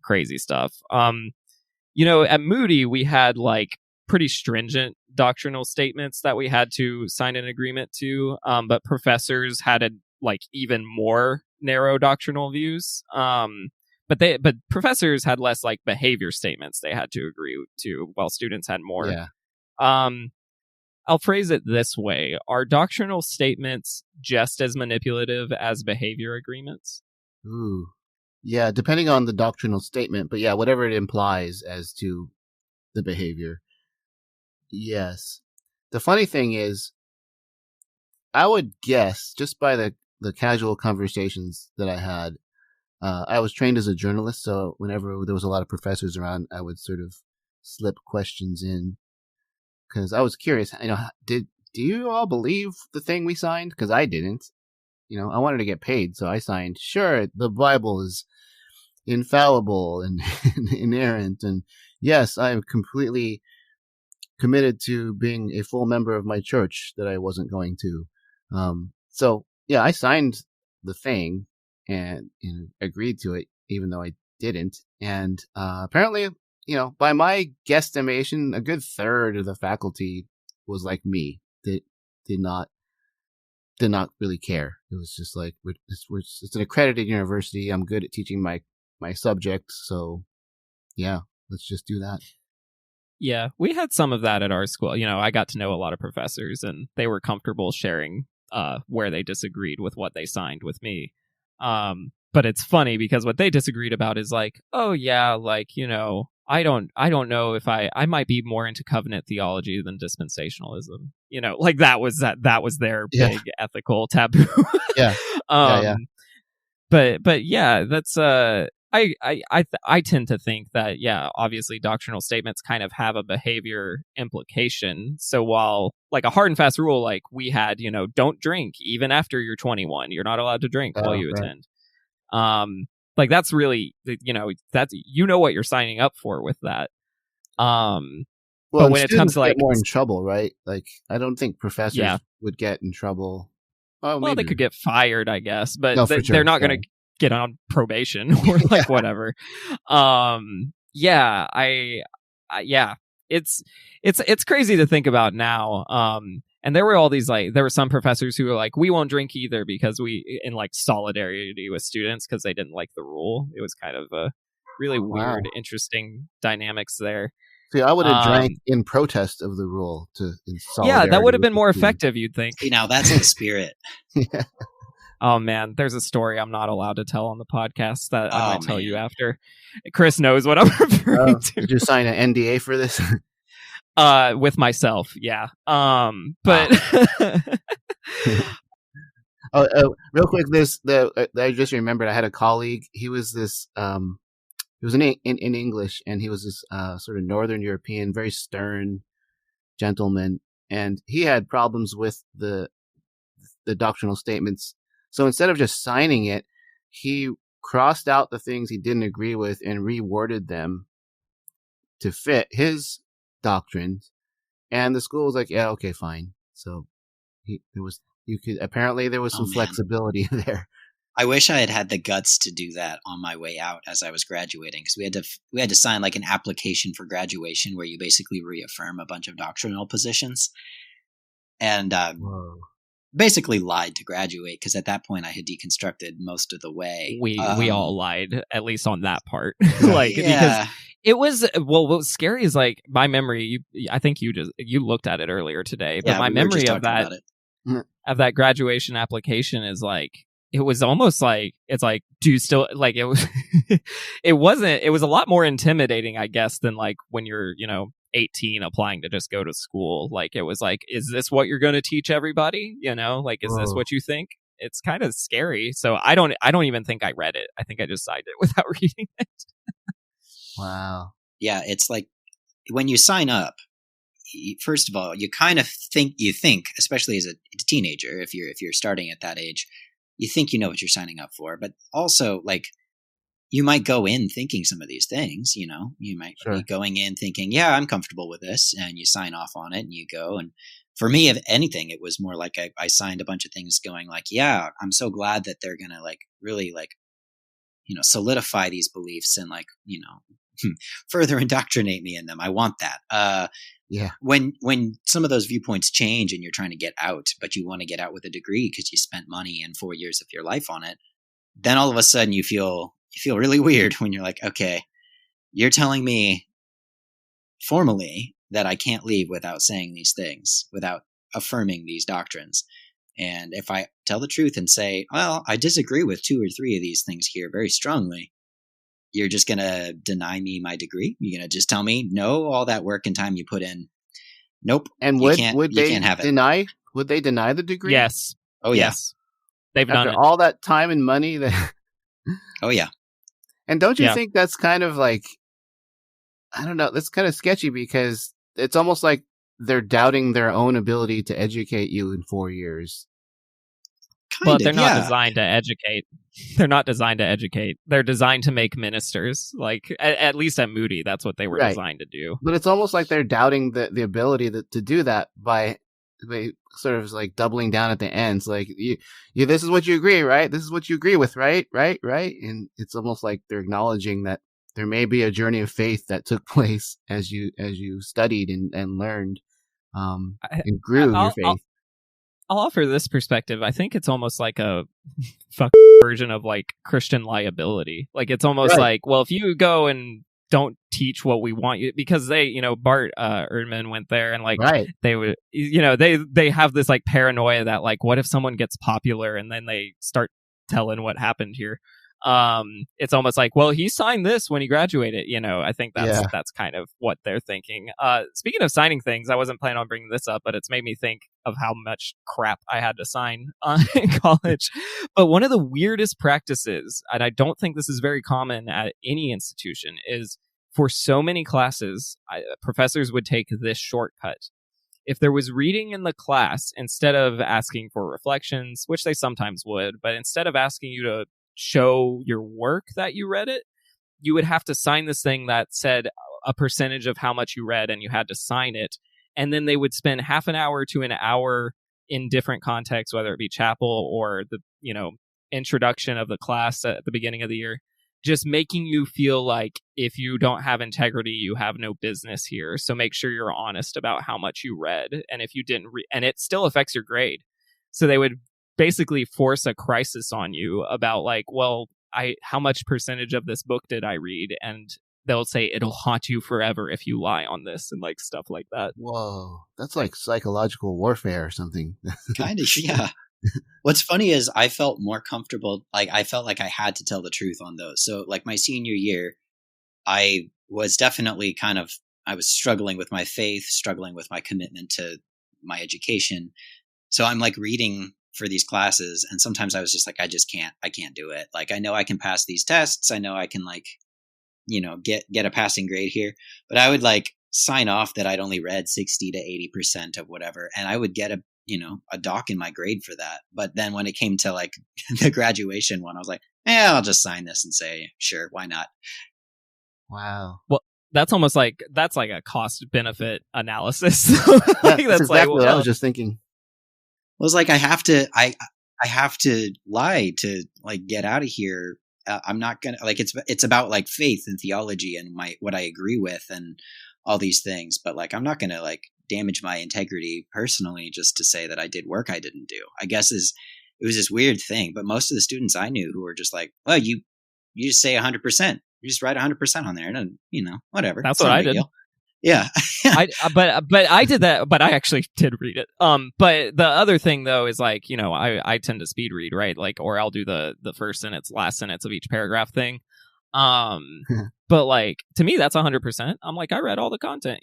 Crazy stuff. At Moody we had like pretty stringent doctrinal statements that we had to sign an agreement to, but professors had even more narrow doctrinal views, but professors had less like behavior statements they had to agree to, while students had more. I'll phrase it this way: are doctrinal statements just as manipulative as behavior agreements? Ooh, yeah, depending on the doctrinal statement, but yeah, whatever it implies as to the behavior. Yes. The funny thing is, I would guess, just by the casual conversations that I had, I was trained as a journalist, so whenever there was a lot of professors around, I would sort of slip questions in, because I was curious, do you all believe the thing we signed? Because I didn't. I wanted to get paid, so I signed, sure, the Bible is infallible and inerrant, and yes, I am completely committed to being a full member of my church that I wasn't going to. So yeah, I signed the thing and agreed to it, even though I didn't. And apparently, by my guesstimation, a good third of the faculty was like me. That did not really care. It was just like it's an accredited university. I'm good at teaching my subject, so yeah, let's just do that. Yeah, we had some of that at our school. I got to know a lot of professors, and they were comfortable sharing where they disagreed with what they signed with me. But it's funny because what they disagreed about is like, oh yeah, like, I don't know if I might be more into covenant theology than dispensationalism. Like that was their big ethical taboo. Yeah. Yeah. But yeah, that's I tend to think that, obviously doctrinal statements kind of have a behavior implication. So while like a hard and fast rule, like we had, don't drink even after you're 21, you're not allowed to drink while you attend. Like that's really, that's, what you're signing up for with that. Well, but when it comes to like more in trouble, right? Like I don't think professors would get in trouble. Well, maybe. They could get fired, I guess, but sure. They're not going to get on probation or like whatever. It's crazy to think about now. And there were all these there were some professors who were like, we won't drink either because we in like solidarity with students because they didn't like the rule. It was kind of a really weird, interesting dynamics there. See, I would have drank in protest of the rule in solidarity. Yeah, that would have been more effective, you'd think. See, now that's the spirit. Yeah. Oh man, there's a story I'm not allowed to tell on the podcast that I might tell you after. Chris knows what I'm referring to. Did you sign an NDA for this? With myself, yeah. But real quick, I just remembered I had a colleague. He was this he was in English, and he was this sort of Northern European, very stern gentleman, and he had problems with the doctrinal statements. So instead of just signing it, he crossed out the things he didn't agree with and reworded them to fit his doctrines. And the school was like, yeah, okay, fine. So there was some flexibility there. I wish I had the guts to do that on my way out as I was graduating, because we had to sign like an application for graduation where you basically reaffirm a bunch of doctrinal positions. And basically lied to graduate, because at that point I had deconstructed most of the way. We all lied, at least on that part. Because it was, what was scary is like my memory, I think you looked at it earlier today, but my memory of that graduation application is like, it was almost like, it's like, do you still, like, it was, it was a lot more intimidating, I guess, than like when you're, 18 applying to just go to school. Like, it was like, is this what you're going to teach everybody? Like, is this what you think? It's kind of scary. So I don't even think I read it. I think I just signed it without reading it. Wow. Yeah. It's like when you sign up, first of all, you kind of think, especially as a teenager, if you're starting at that age, you think you know what you're signing up for, but also like you might go in thinking some of these things, you might be going in thinking, yeah, I'm comfortable with this, and you sign off on it and you go. And for me, if anything, it was more like I signed a bunch of things going like, yeah, I'm so glad that they're going to like really like, solidify these beliefs and like, further indoctrinate me in them. I want that. Yeah. When some of those viewpoints change and you're trying to get out, but you want to get out with a degree because you spent money and 4 years of your life on it, then all of a sudden you feel really weird when you're like, okay, you're telling me formally that I can't leave without saying these things, without affirming these doctrines. And if I tell the truth and say, well, I disagree with 2 or 3 of these things here very strongly, you're just going to deny me my degree? You're going to just tell me, no, all that work and time you put in, nope. And would they deny the degree? Yes. Oh, yes. They've done it. After all that time and money that Oh, yeah. And don't you think that's kind of like, I don't know, that's kind of sketchy, because it's almost like they're doubting their own ability to educate you in 4 years. But Kind they're of, not yeah. designed to educate. They're not designed to educate. They're designed to make ministers. Like at least at Moody, that's what they were Right. designed to do. But it's almost like they're doubting the ability to do that by sort of like doubling down at the ends. Like you, this is what you agree, right? This is what you agree with, right? Right? And it's almost like they're acknowledging that there may be a journey of faith that took place as you studied and learned, and grew in your faith. I'll offer this perspective. I think it's almost like a version of like Christian liability. Like it's almost Right. like, well, if you go and don't teach what we want you, because they, Bart Ehrman went there and like Right. they would, they have this like paranoia that like, what if someone gets popular and then they start telling what happened here? It's almost like, well, he signed this when he graduated. I think that's kind of what they're thinking. Speaking of signing things, I wasn't planning on bringing this up, but it's made me think of how much crap I had to sign in college. But one of the weirdest practices, and I don't think this is very common at any institution, is for so many classes, professors would take this shortcut. If there was reading in the class, instead of asking for reflections, which they sometimes would, but instead of asking you to show your work that you read it, you would have to sign this thing that said a percentage of how much you read, and you had to sign it. And then they would spend half an hour to an hour in different contexts, whether it be chapel or the introduction of the class at the beginning of the year, just making you feel like if you don't have integrity, you have no business here. So make sure you're honest about how much you read, and if you didn't and it still affects your grade. So they would basically force a crisis on you about like, well, how much percentage of this book did I read? And they'll say it'll haunt you forever if you lie on this, and like stuff like that. Whoa, that's like psychological warfare or something. Kind of, yeah. What's funny is I felt more comfortable. Like I felt like I had to tell the truth on those. So like my senior year, I was definitely I was struggling with my faith, struggling with my commitment to my education. So I'm like reading for these classes, and sometimes I was just like, I can't do it. Like I know I can pass these tests. I know I can like, get a passing grade here, but I would like sign off that I'd only read 60 to 80% of whatever, and I would get a dock in my grade for that. But then when it came to like the graduation one, I was like, I'll just sign this and say, sure, why not? Wow. Well, that's almost like a cost benefit analysis. That's exactly what I was just thinking. It was like I have to lie to like get out of here. I'm not gonna like it's about like faith and theology and what I agree with and all these things, but like I'm not gonna like damage my integrity personally just to say that I did work I didn't do. I guess it was this weird thing, but most of the students I knew who were just like, well, you just say 100%, you just write 100% on there, and whatever. That's what I did. Deal. Yeah. but I did that, but I actually did read it. But the other thing though is like, I tend to speed read, right? Like, or I'll do the first sentence, last sentence of each paragraph thing. But like, to me, that's 100%. I'm like, I read all the content,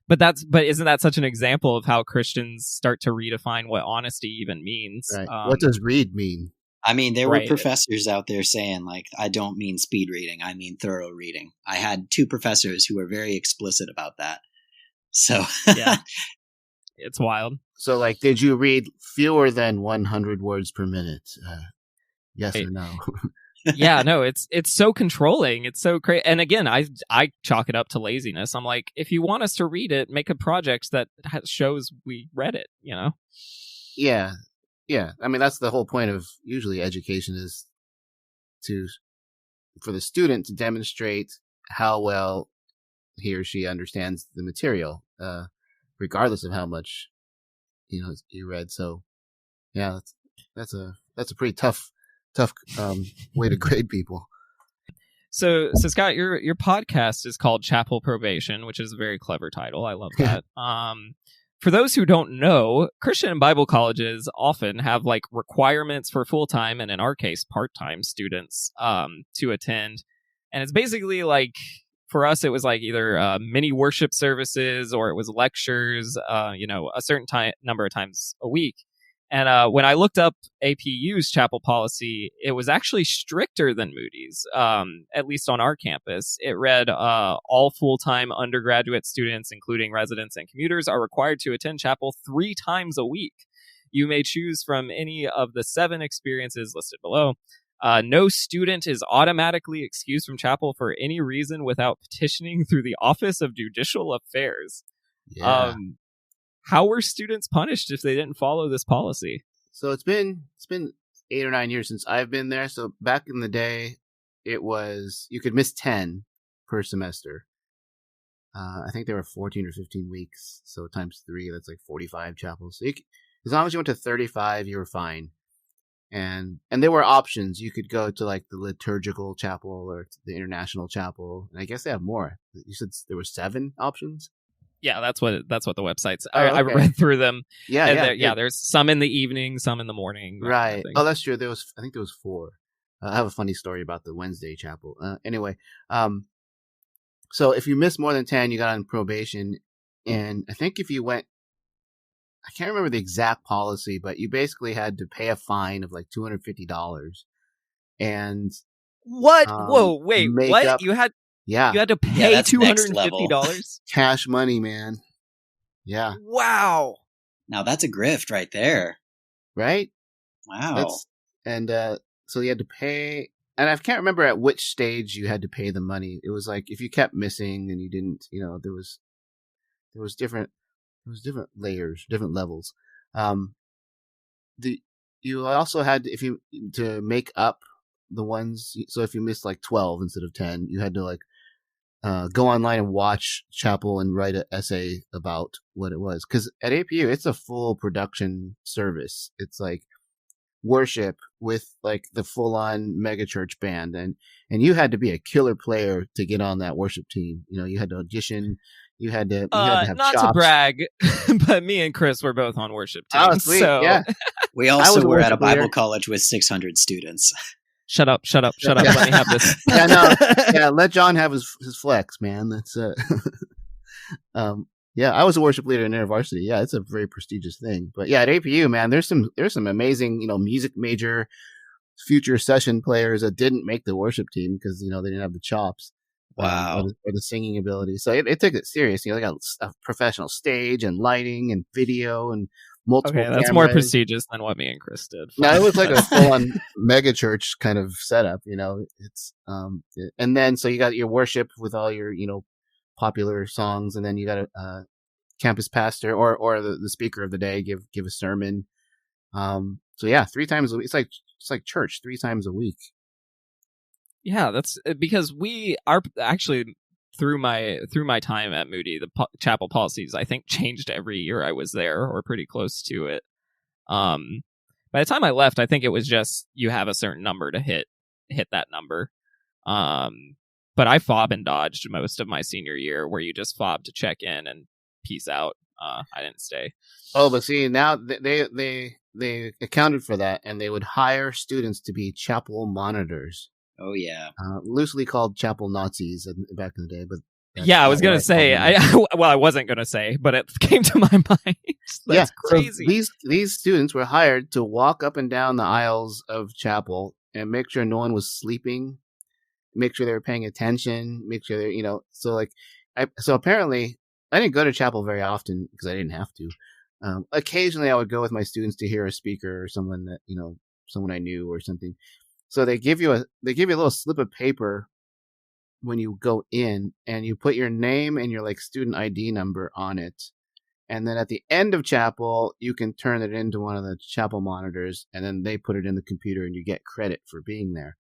but isn't that such an example of how Christians start to redefine what honesty even means? Right. What does read mean? I mean, there were professors out there saying, like, I don't mean speed reading, I mean thorough reading. I had 2 professors who were very explicit about that. So, yeah, it's wild. So, like, did you read fewer than 100 words per minute? Yes or no? Yeah, no, it's so controlling. It's so crazy. And again, I chalk it up to laziness. I'm like, if you want us to read it, make a project that shows we read it, Yeah. Yeah, I mean, that's the whole point of usually education, is for the student to demonstrate how well he or she understands the material, regardless of how much you read. So, yeah, that's a pretty tough way to grade people. So Scott, your podcast is called Chapel Probation, which is a very clever title. I love that. For those who don't know, Christian and Bible colleges often have like requirements for full-time, and in our case, part-time students to attend. And it's basically like, for us, it was like either mini worship services or it was lectures, a certain number of times a week. And when I looked up APU's chapel policy, it was actually stricter than Moody's, at least on our campus. It read, all full-time undergraduate students, including residents and commuters, are required to attend chapel 3 times a week. You may choose from any of the 7 experiences listed below. No student is automatically excused from chapel for any reason without petitioning through the Office of Judicial Affairs. Yeah. How were students punished if they didn't follow this policy? So it's been 8 or 9 years since I've been there. So back in the day, it was you could miss 10 per semester. I think there were 14 or 15 weeks. So times 3, that's like 45 chapels. So as long as you went to 35, you were fine. And there were options. You could go to like the liturgical chapel or the international chapel. And I guess they have more. You said there were 7 options? Yeah, that's what the websites. Oh, I okay. read through them. Yeah. There's some in the evening, some in the morning. Right. Oh, that's true. I think there was 4. I have a funny story about the Wednesday chapel. Anyway, so if you missed more than 10, you got on probation. And I think if you went, I can't remember the exact policy, but you basically had to pay a fine of like $250. And what? Whoa, wait, what? You had to pay $250? Cash money, man. Yeah. Wow. Now that's a grift right there. Right? Wow. So you had to pay, and I can't remember at which stage you had to pay the money. It was like if you kept missing and you didn't, there was different layers, different levels. You also had to make up the ones. So if you missed like 12 instead of 10, you had to like go online and watch chapel and write an essay about what it was. Because at APU, it's a full production service. It's like worship with like the full-on mega church band, and you had to be a killer player to get on that worship team. You had to audition. You had to have not chops. to brag, but me and Chris were both on worship teams. Oh, sweet. So Yeah. We also were at a Bible college with 600 students. Shut up. Let me have this. Let John have his flex, man. That's I was a worship leader in InterVarsity. Yeah, it's a very prestigious thing. But yeah, at APU, man, there's some amazing, music major future session players that didn't make the worship team because, they didn't have the chops. Wow. Or the singing ability. So it took it serious. They got a professional stage and lighting and video and multiple Okay, that's cameras. more prestigious than what me and Chris did. No, it was like a full-on mega church kind of setup, It's and then so you got your worship with all your, popular songs, and then you got a campus pastor or the speaker of the day give a sermon. So yeah, 3 times a week. It's like church 3 times a week. Yeah, that's because we are actually through my time at Moody, the chapel policies I think changed every year I was there, or pretty close to it. By the time I left, I think it was just you have a certain number to hit that number. But I fob and dodged most of my senior year, where you just fob to check in and peace out. I didn't stay. Oh, but see, now they accounted for that, and they would hire students to be chapel monitors. Oh yeah, loosely called chapel Nazis back in the day. But yeah, I was gonna say. I wasn't gonna say, but it came to my mind. That's crazy. So these students were hired to walk up and down the aisles of chapel and make sure no one was sleeping, make sure they were paying attention, make sure they're so apparently I didn't go to chapel very often because I didn't have to. Occasionally I would go with my students to hear a speaker or someone that someone I knew or something. So they give you a little slip of paper when you go in, and you put your name and your student ID number on it. And then at the end of chapel, you can turn it into one of the chapel monitors, and then they put it in the computer and you get credit for being there.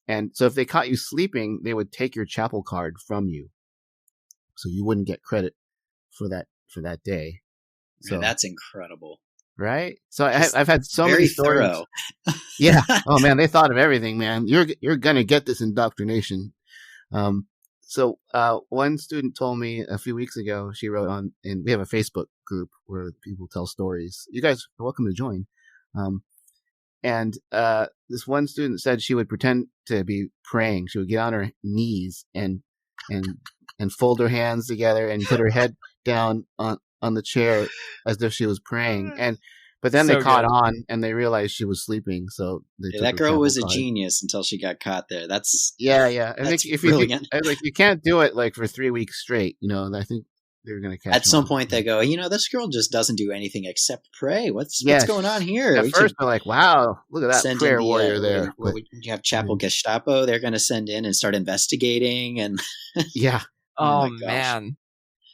And so if they caught you sleeping, they would take your chapel card from you. So you wouldn't get credit for that day. So man, that's incredible. Right? So I've had so many stories. Thorough. Yeah. Oh man, they thought of everything, man. You're gonna get this indoctrination. So one student told me a few weeks ago, she wrote on, and we have a Facebook group where people tell stories. You guys are welcome to join. And this one student said she would pretend to be praying. She would get on her knees and fold her hands together and put her head down on the chair as if she was praying. But then they caught on and they realized she was sleeping. So that girl was a genius until she got caught there. That's yeah. I that's think if brilliant. you can't do it for 3 weeks straight, I think they were going to catch At him some on. point, they go, this girl just doesn't do anything except pray. What's Yes. going on here? At We first, should they're like, "Wow, look at that send prayer in warrior there." But you have Chapel Gestapo. They're going to send in and start investigating. And yeah. Oh, my gosh. man.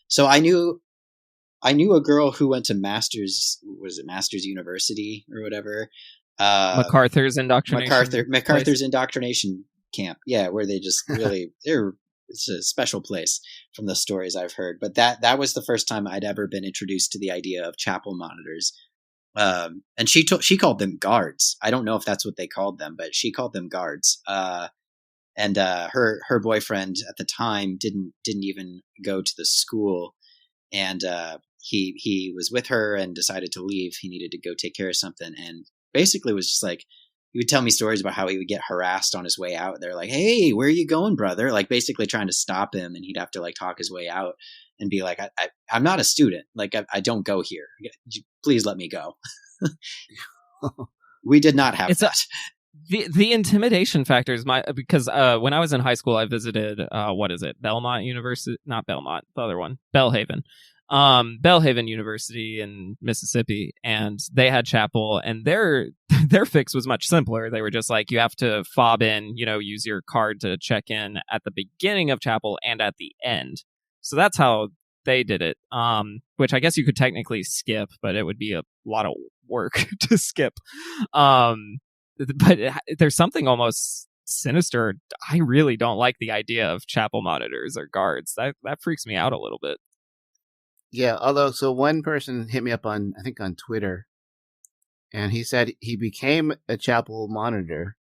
So I knew a girl who went to Masters University or whatever. MacArthur's indoctrination. MacArthur's indoctrination camp. Yeah, where they just really it's a special place from the stories I've heard. But that was the first time I'd ever been introduced to the idea of chapel monitors. And she called them guards. I don't know if that's what they called them, but she called them guards. And her boyfriend at the time didn't even go to the school, and he was with her and decided to leave. He needed to go take care of something, and basically was just like, he would tell me stories about how he would get harassed on his way out. They're like, "Hey, where are you going, brother?" Like basically trying to stop him, and he'd have to like talk his way out and be like, I'm not a student. Like I don't go here. Please let me go. We did not have that. The intimidation factor is because when I was in high school, I visited Belmont University, not Belmont, the other one, Belhaven. Belhaven University in Mississippi, and they had chapel, and their fix was much simpler. They were just like, you have to fob in, use your card to check in at the beginning of chapel and at the end. So that's how they did it. Which I guess you could technically skip, but it would be a lot of work to skip. But there's something almost sinister. I really don't like the idea of chapel monitors or guards. That freaks me out a little bit. Yeah, although, so one person hit me up on Twitter, and he said he became a chapel monitor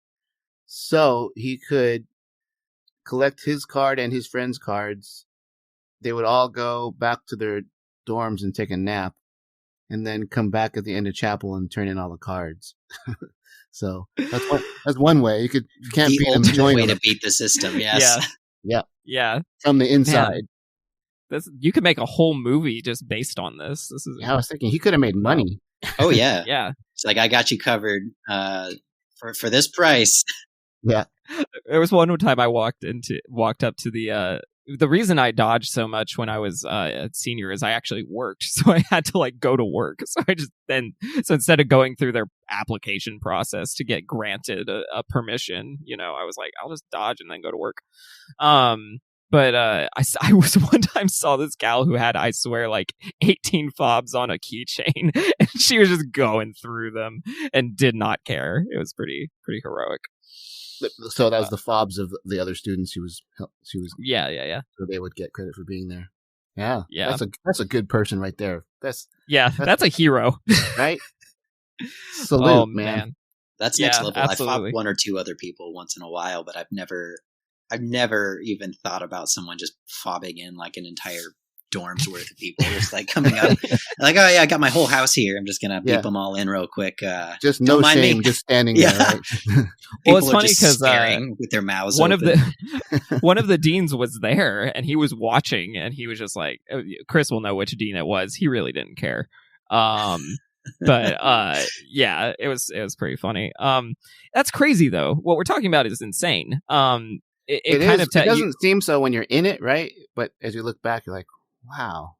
so he could collect his card and his friends' cards. They would all go back to their dorms and take a nap, and then come back at the end of chapel and turn in all the cards. So that's one way. You can't beat them. The ultimate way to beat the system. Yes. Yeah. From the inside. Man, you could make a whole movie just based on this. This is. I was thinking he could have made money. Oh yeah, yeah. It's like, I got you covered for this price. Yeah. There was one time I walked up to the reason I dodged so much when I was a senior is I actually worked, so I had to like go to work. So instead of going through their application process to get granted a permission, I was like, I'll just dodge and then go to work. But I was one time saw this gal who had, I swear, like 18 fobs on a keychain, and she was just going through them and did not care. It was pretty heroic. So that was the fobs of the other students. She was. Yeah. So they would get credit for being there. Yeah. That's a good person right there. That's a hero, right? Salute, man. That's next level. Absolutely. I fobbed one or two other people once in a while, but I've never even thought about someone just fobbing in like an entire dorm's worth of people, just like coming up like, oh yeah, I got my whole house here. I'm just gonna beep them all in real quick. Just no shame, just standing there. Right? Well, it's funny because with their mouths one open. of the deans was there, and he was watching, and he was just like, Chris will know which dean it was. He really didn't care. But yeah, it was pretty funny. That's crazy though. What we're talking about is insane. It kind of it doesn't seem so when you're in it, right? But as you look back, you're like, wow,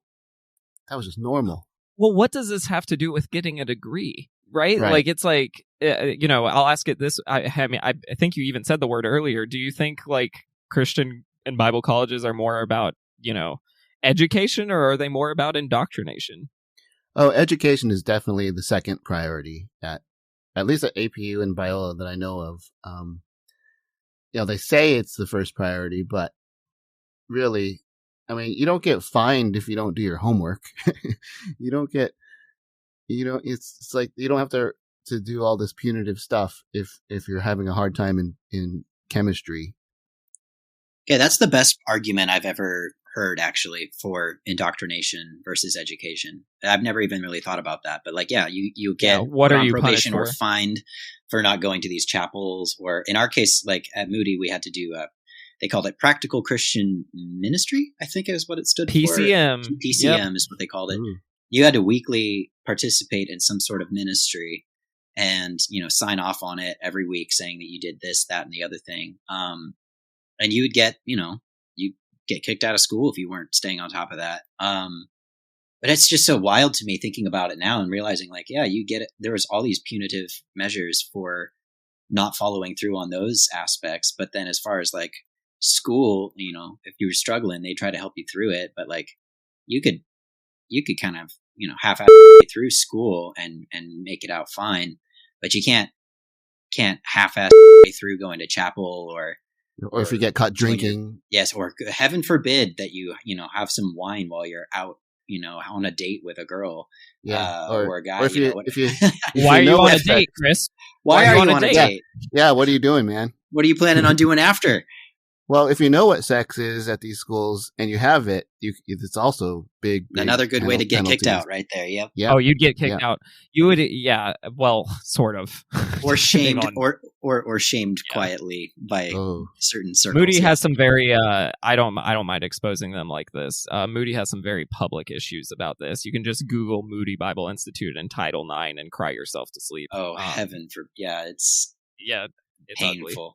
that was just normal. Well, what does this have to do with getting a degree, right? Like, it's like, I'll ask it this. I think you even said the word earlier. Do you think like Christian and Bible colleges are more about, education, or are they more about indoctrination? Oh, education is definitely the second priority at least at APU and Biola that I know of. They say it's the first priority, but really, I mean, you don't get fined if you don't do your homework. It's like you don't have to do all this punitive stuff if you're having a hard time in chemistry. Yeah, that's the best argument I've ever heard, actually, for indoctrination versus education. I've never even really thought about that, but like, yeah, you get what are you probation or for? fined for not going to these chapels, or in our case, like at Moody, we had to do they called it Practical Christian Ministry, I think is what it stood PCM. for. PCM is what they called it. Ooh. You had to weekly participate in some sort of ministry and, sign off on it every week saying that you did this, that, and the other thing. And you would get, you get kicked out of school if you weren't staying on top of that. But it's just so wild to me thinking about it now and realizing like, yeah, you get it. There was all these punitive measures for not following through on those aspects. But then as far as like school, you know, if you were struggling, they try to help you through it. But like you could kind of, you know, half through school and make it out fine, but you can't half-ass through going to chapel or if you get caught drinking. Yes, or heaven forbid that you know, have some wine while you're out, you know, on a date with a girl, or a guy. Or if you why are you on a date, Chris? Why are you on a date? Yeah, what are you doing, man? What are you planning on doing after? Well, if you know what sex is at these schools and you have it, it's also big. Another good way to get kicked out right there. Yep. Yeah. Oh, you'd get kicked out. You would, yeah. Well, sort of. Or shamed, or shamed quietly by certain circles. Moody has some very. I don't mind exposing them like this. Moody has some very public issues about this. You can just Google Moody Bible Institute and Title IX and cry yourself to sleep. Oh, heaven for it's painful. Ugly.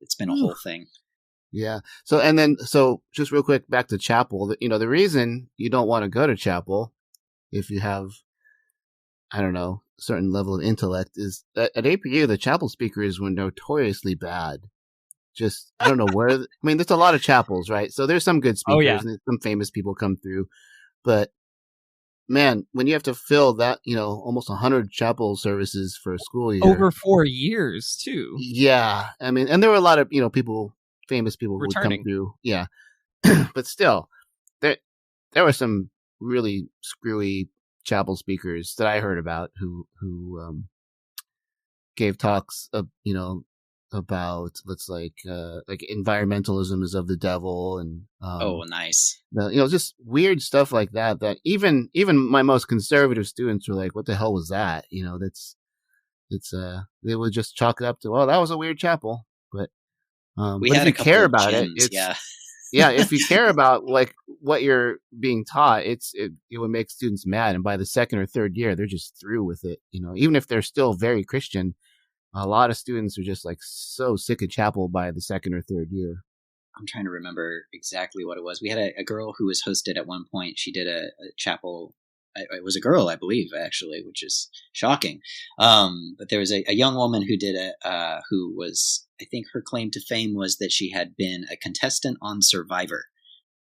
It's been a whole thing. Yeah. So just real quick, back to chapel. You know, the reason you don't want to go to chapel if you have, I don't know, a certain level of intellect is that at APU, the chapel speakers were notoriously bad. Just, I don't know where, I mean, there's a lot of chapels, right? So there's some good speakers and some famous people come through, but man, when you have to fill that, you know, almost 100 chapel services for a school year. Over 4 years too. Yeah. I mean, and there were a lot of, you know, famous people who would come through. Yeah. But still, there were some really screwy chapel speakers that I heard about who gave talks you know, about like environmentalism is of the devil and nice. You know, just weird stuff like that even my most conservative students were like, what the hell was that? You know, they would just chalk it up to, well, that was a weird chapel. But if you care about it, if you care about like what you're being taught, it would make students mad. And by the second or third year, they're just through with it. You know, even if they're still very Christian, a lot of students are just like so sick of chapel by the second or third year. I'm trying to remember exactly what it was. We had a girl who was hosted at one point. She did a chapel. It was a girl, I believe, actually, which is shocking. But there was a young woman who did who was, I think her claim to fame was that she had been a contestant on Survivor.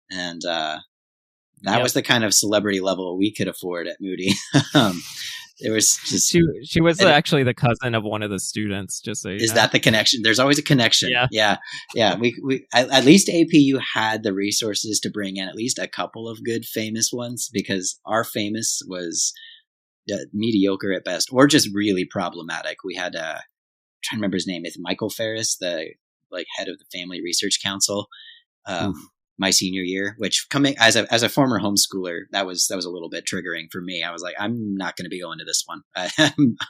And that was the kind of celebrity level we could afford at Moody. There was just she was actually the cousin of one of the students. Just so you know. That the connection? There's always a connection. Yeah. We at least APU had the resources to bring in at least a couple of good famous ones, because our famous was mediocre at best, or just really problematic. We had I'm trying to remember his name. It's Michael Ferris, the head of the Family Research Council. My senior year, which coming as a former homeschooler, that was a little bit triggering for me. I was like, I'm not going to be going to this one.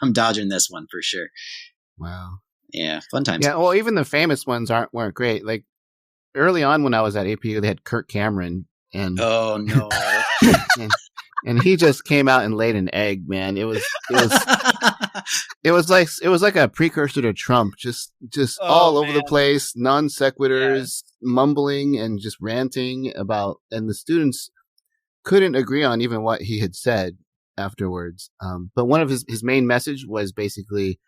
I'm dodging this one for sure. Wow. Yeah. Fun times. Yeah. Well, even the famous ones weren't great. Like early on when I was at APU, they had Kirk Cameron and oh no. and he just came out and laid an egg, man. It was like a precursor to Trump, just all over the place, non sequiturs, mumbling and just ranting about, and the students couldn't agree on even what he had said afterwards. But one of his main message was basically,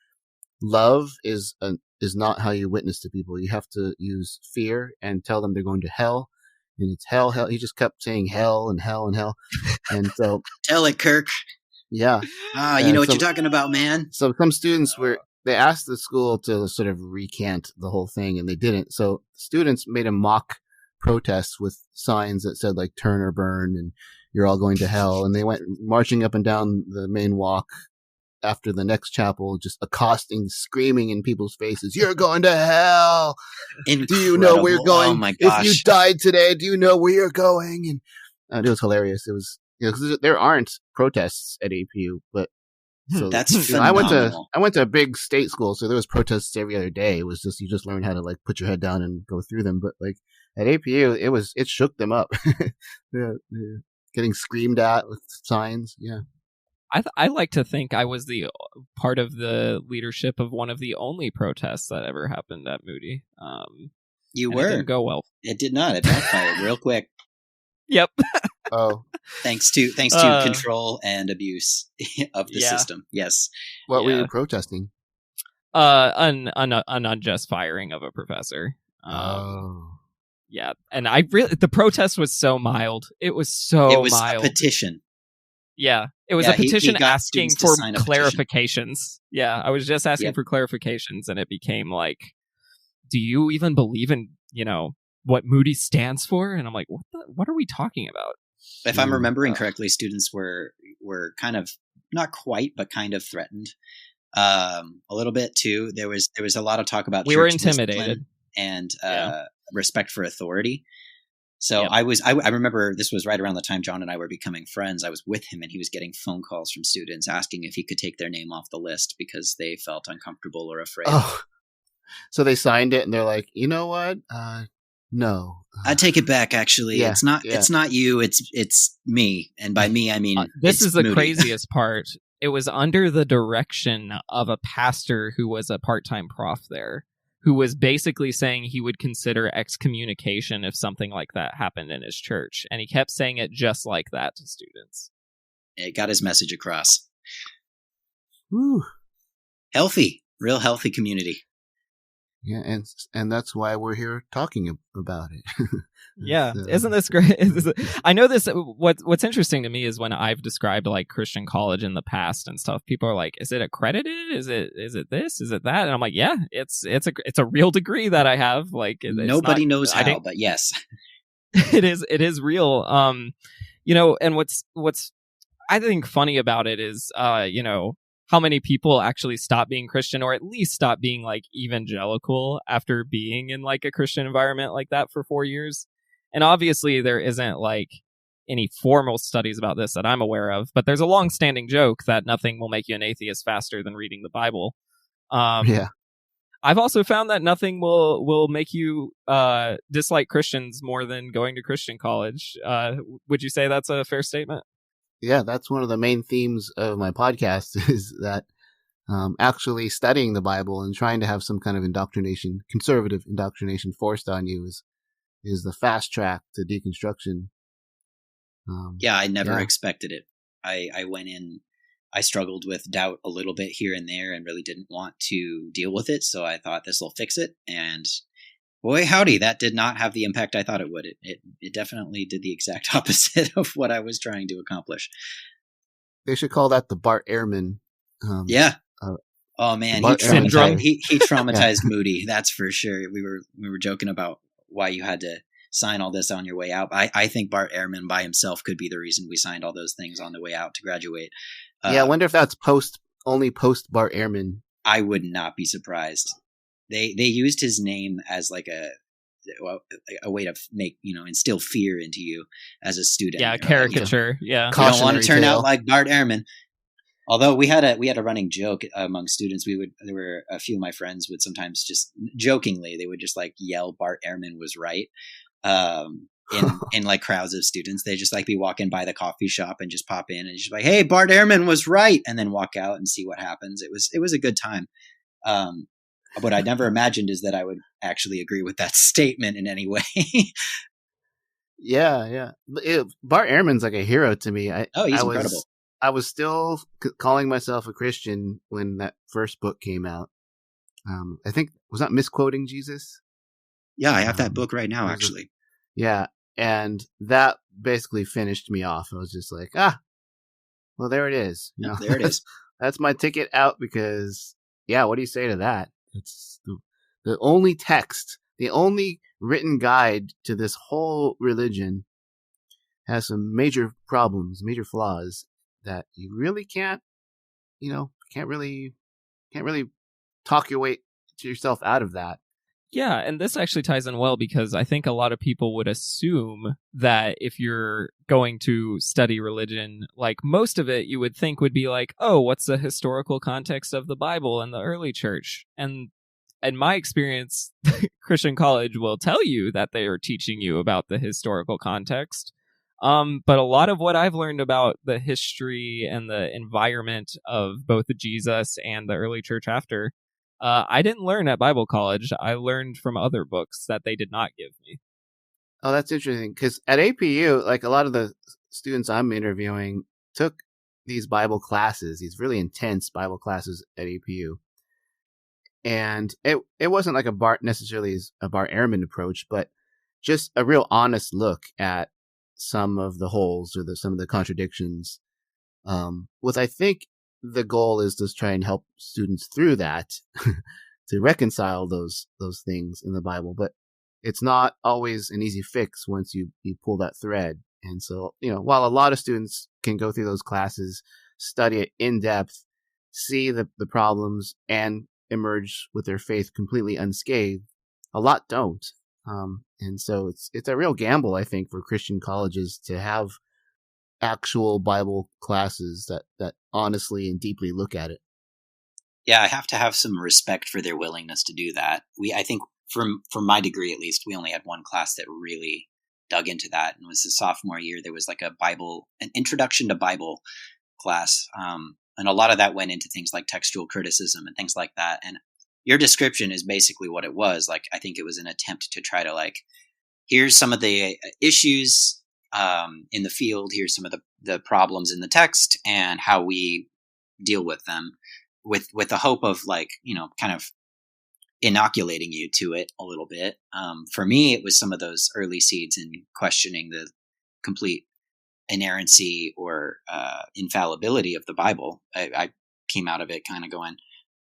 love is not how you witness to people. You have to use fear and tell them they're going to hell. And it's hell. He just kept saying hell and hell and hell. And so tell it, Kirk. Yeah. You know what you're talking about, man. So some students they asked the school to sort of recant the whole thing, and they didn't. So students made a mock protest with signs that said like "turn or burn" and "you're all going to hell." And they went marching up and down the main walk after the next chapel, just accosting, screaming in people's faces, "You're going to hell! Incredible. Do you know where you're going? Oh my gosh. If you died today, do you know where you're going?" And it was hilarious. It was, you know, 'cause there aren't protests at APU, but so that's phenomenal. I went to a big state school, so there was protests every other day. It was just, you just learn how to like put your head down and go through them. But like at APU, it shook them up. Yeah, getting screamed at with signs. Yeah. I like to think I was the part of the leadership of one of the only protests that ever happened at Moody. You and it were. didn't go well. It did not. It backfired real quick. Yep. Oh, Thanks to control and abuse of the system. Yes. what were you protesting? An unjust firing of a professor. Yeah, and the protest was so mild. It was mild. A petition. Yeah, it was a petition asking for clarifications. Yeah, I was just asking for clarifications, and it became like, do you even believe in, what Moody stands for? And I'm like, what are we talking about? If I'm remembering correctly, students were kind of, not quite, but kind of threatened. A little bit too. There was a lot of talk about we were intimidated and respect for authority. So I remember this was right around the time John and I were becoming friends. I was with him and he was getting phone calls from students asking if he could take their name off the list because they felt uncomfortable or afraid. Oh, so they signed it and they're like, you know what? No, I take it back. Actually, it's not you. It's me. And by me, I mean, this is the Moody. craziest part. It was under the direction of a pastor who was a part-time prof there, who was basically saying he would consider excommunication if something like that happened in his church. And he kept saying it just like that to students. It got his message across. Whew. Real healthy community. Yeah, and that's why we're here talking about it. Yeah, isn't this great? I know this. What's interesting to me is when I've described like Christian college in the past and stuff, people are like, "Is it accredited? Is it this? Is it that?" And I'm like, "Yeah, it's a real degree that I have." Like nobody knows how, but yes, it is real. And what's I think funny about it is how many people actually stop being Christian, or at least stop being like evangelical after being in like a Christian environment like that for 4 years. And obviously there isn't like any formal studies about this that I'm aware of, but there's a long-standing joke that nothing will make you an atheist faster than reading the Bible. Yeah. I've also found that nothing will make you dislike Christians more than going to Christian college. Would you say that's a fair statement? Yeah, that's one of the main themes of my podcast is that actually studying the Bible and trying to have some kind of indoctrination, conservative indoctrination forced on you is the fast track to deconstruction. I never expected it. I went in, I struggled with doubt a little bit here and there and really didn't want to deal with it. So I thought this will fix it. And boy, howdy, that did not have the impact I thought it would. It definitely did the exact opposite of what I was trying to accomplish. They should call that the Bart Ehrman. Oh man, he traumatized Moody. That's for sure. We were joking about why you had to sign all this on your way out. I think Bart Ehrman by himself could be the reason we signed all those things on the way out to graduate. I wonder if that's post Bart Ehrman. I would not be surprised. They used his name as like a way to make, instill fear into you as a student. Yeah, caricature. Yeah. You don't want to turn out like Bart Ehrman. Although we had a running joke among students. There were a few of my friends would sometimes just jokingly, they would just like yell Bart Ehrman was right. In like crowds of students, they just like be walking by the coffee shop and just pop in and just like, "Hey, Bart Ehrman was right," and then walk out and see what happens. It was a good time. What I never imagined is that I would actually agree with that statement in any way. Yeah. Bart Ehrman's like a hero to me. He's incredible. I was still calling myself a Christian when that first book came out. I think, was that misquoting Jesus? Yeah, I have that book right now, actually. Yeah, and that basically finished me off. I was just like, well, there it is. There it is. That's my ticket out because, what do you say to that? It's the only text, the only written guide to this whole religion has some major problems, major flaws that you really can't really talk your way to yourself out of that. Yeah, and this actually ties in well because I think a lot of people would assume that if you're going to study religion, like most of it you would think would be like, oh, what's the historical context of the Bible and the early church? And in my experience, Christian college will tell you that they are teaching you about the historical context. But a lot of what I've learned about the history and the environment of both Jesus and the early church after I didn't learn at Bible college. I learned from other books that they did not give me. Oh, that's interesting. Because at APU, like a lot of the students I'm interviewing took these Bible classes, these really intense Bible classes at APU. And it wasn't like necessarily a Bart Ehrman approach, but just a real honest look at some of the holes or some of the contradictions. With I think the goal is to try and help students through that to reconcile those things in the Bible, but it's not always an easy fix once you pull that thread. And so, while a lot of students can go through those classes, study it in depth, see the problems, and emerge with their faith completely unscathed, a lot don't. And so it's a real gamble, I think, for Christian colleges to have actual Bible classes that honestly and deeply look at it. Yeah, I have to have some respect for their willingness to do that. I think from my degree at least, we only had one class that really dug into that, and it was the sophomore year. There was like an introduction to Bible class, and a lot of that went into things like textual criticism and things like that. And your description is basically what it was. Like, I think it was an attempt to try to like, here's some of the issues in the field. Here's some of the problems in the text and how we deal with them, with the hope of like, kind of inoculating you to it a little bit. For me, it was some of those early seeds in questioning the complete inerrancy or infallibility of the Bible. I came out of it kind of going,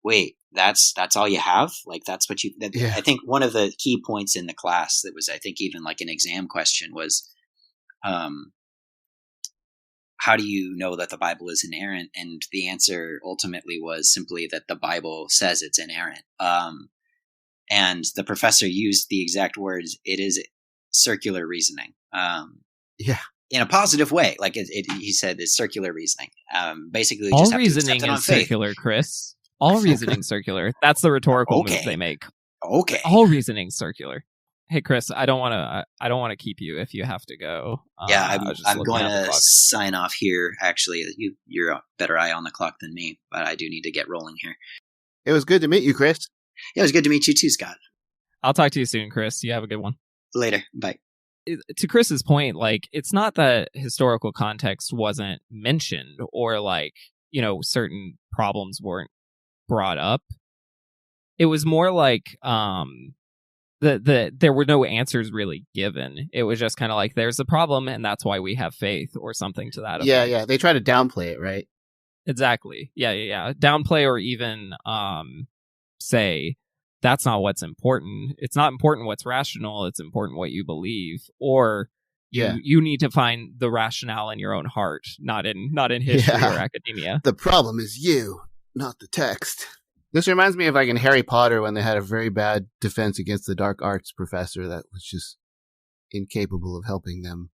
wait, that's all you have? Like, that's what Yeah. I think one of the key points in the class that was, I think, even like an exam question was, how do you know that the Bible is inerrant? And the answer ultimately was simply that the Bible says it's inerrant. And the professor used the exact words, it is circular reasoning. Yeah. In a positive way. Like he said, it's circular reasosoning. Basically, all just have reasoning to accept it on is faith. circular, Chris. All reasoning circular. That's the rhetorical move they make. Okay. All reasoning circular. Hey, Chris, I don't want to keep you if you have to go. Yeah, I'm going to sign off here. Actually, you're a better eye on the clock than me, but I do need to get rolling here. It was good to meet you, Chris. Yeah, it was good to meet you too, Scott. I'll talk to you soon, Chris. You have a good one. Later. Bye. To Chris's point, like, it's not that historical context wasn't mentioned or like, certain problems weren't brought up. It was more like there were no answers really given. It was just kind of like, there's a problem and that's why we have faith, or something to that effect. Yeah. They try to downplay it, right? Exactly. Yeah. Downplay, or even say that's not what's important. It's not important what's rational. It's important what you believe. Or you need to find the rationale in your own heart, not in history or academia. The problem is you, not the text. This reminds me of like in Harry Potter when they had a very bad defense against the dark arts professor that was just incapable of helping them.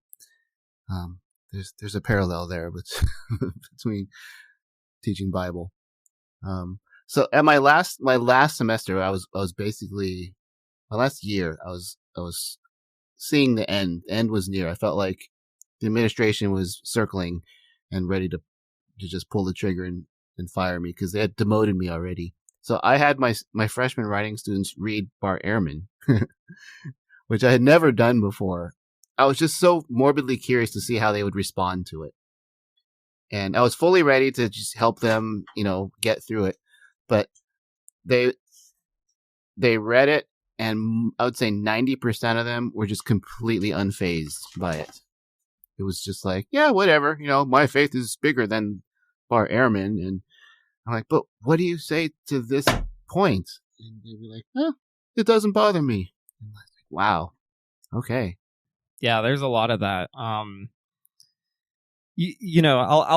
There's a parallel there between teaching Bible. So at my last semester, I was basically my last year. I was seeing the end. The end was near. I felt like the administration was circling and ready to just pull the trigger and fire me because they had demoted me already. So I had my freshman writing students read Bart Ehrman, which I had never done before. I was just so morbidly curious to see how they would respond to it. And I was fully ready to just help them, get through it. But they read it, and I would say 90% of them were just completely unfazed by it. It was just like, yeah, whatever. My faith is bigger than Bart Ehrman. And I'm like, but what do you say to this point? And they'd be like, it doesn't bother me. And I'm like, wow. Okay. Yeah, there's a lot of that. I'll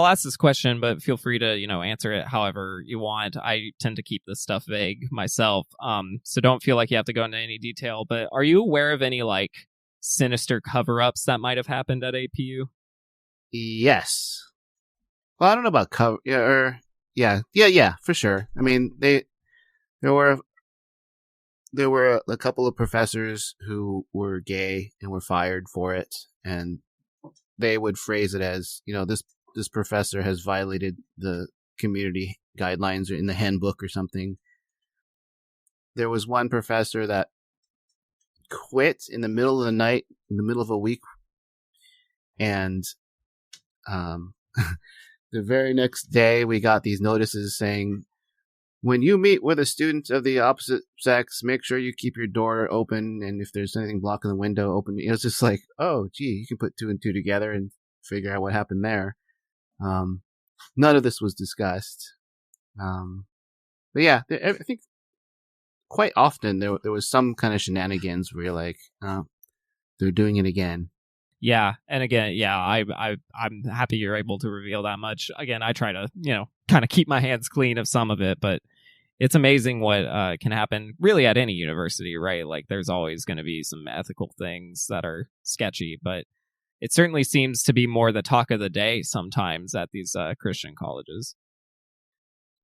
ask this question, but feel free to, answer it however you want. I tend to keep this stuff vague myself. So don't feel like you have to go into any detail, but are you aware of any like sinister cover-ups that might have happened at APU? Yes. Well, I don't know about cover. Yeah, for sure. I mean, there were a couple of professors who were gay and were fired for it, and they would phrase it as, this professor has violated the community guidelines or in the handbook or something. there was one professor that quit in the middle of the night, in the middle of a week, and the very next day we got these notices saying, when you meet with a student of the opposite sex, make sure you keep your door open, and if there's anything blocking the window, open. It was just like, oh, gee, you can put two and two together and figure out what happened there. None of this was discussed. But yeah, I think quite often there was some kind of shenanigans where you're like, they're doing it again. Yeah, and again, yeah, I'm happy you're able to reveal that much. Again, I try to, kind of keep my hands clean of some of it, but it's amazing what can happen really at any university, right? Like, there's always going to be some ethical things that are sketchy, but it certainly seems to be more the talk of the day sometimes at these Christian colleges.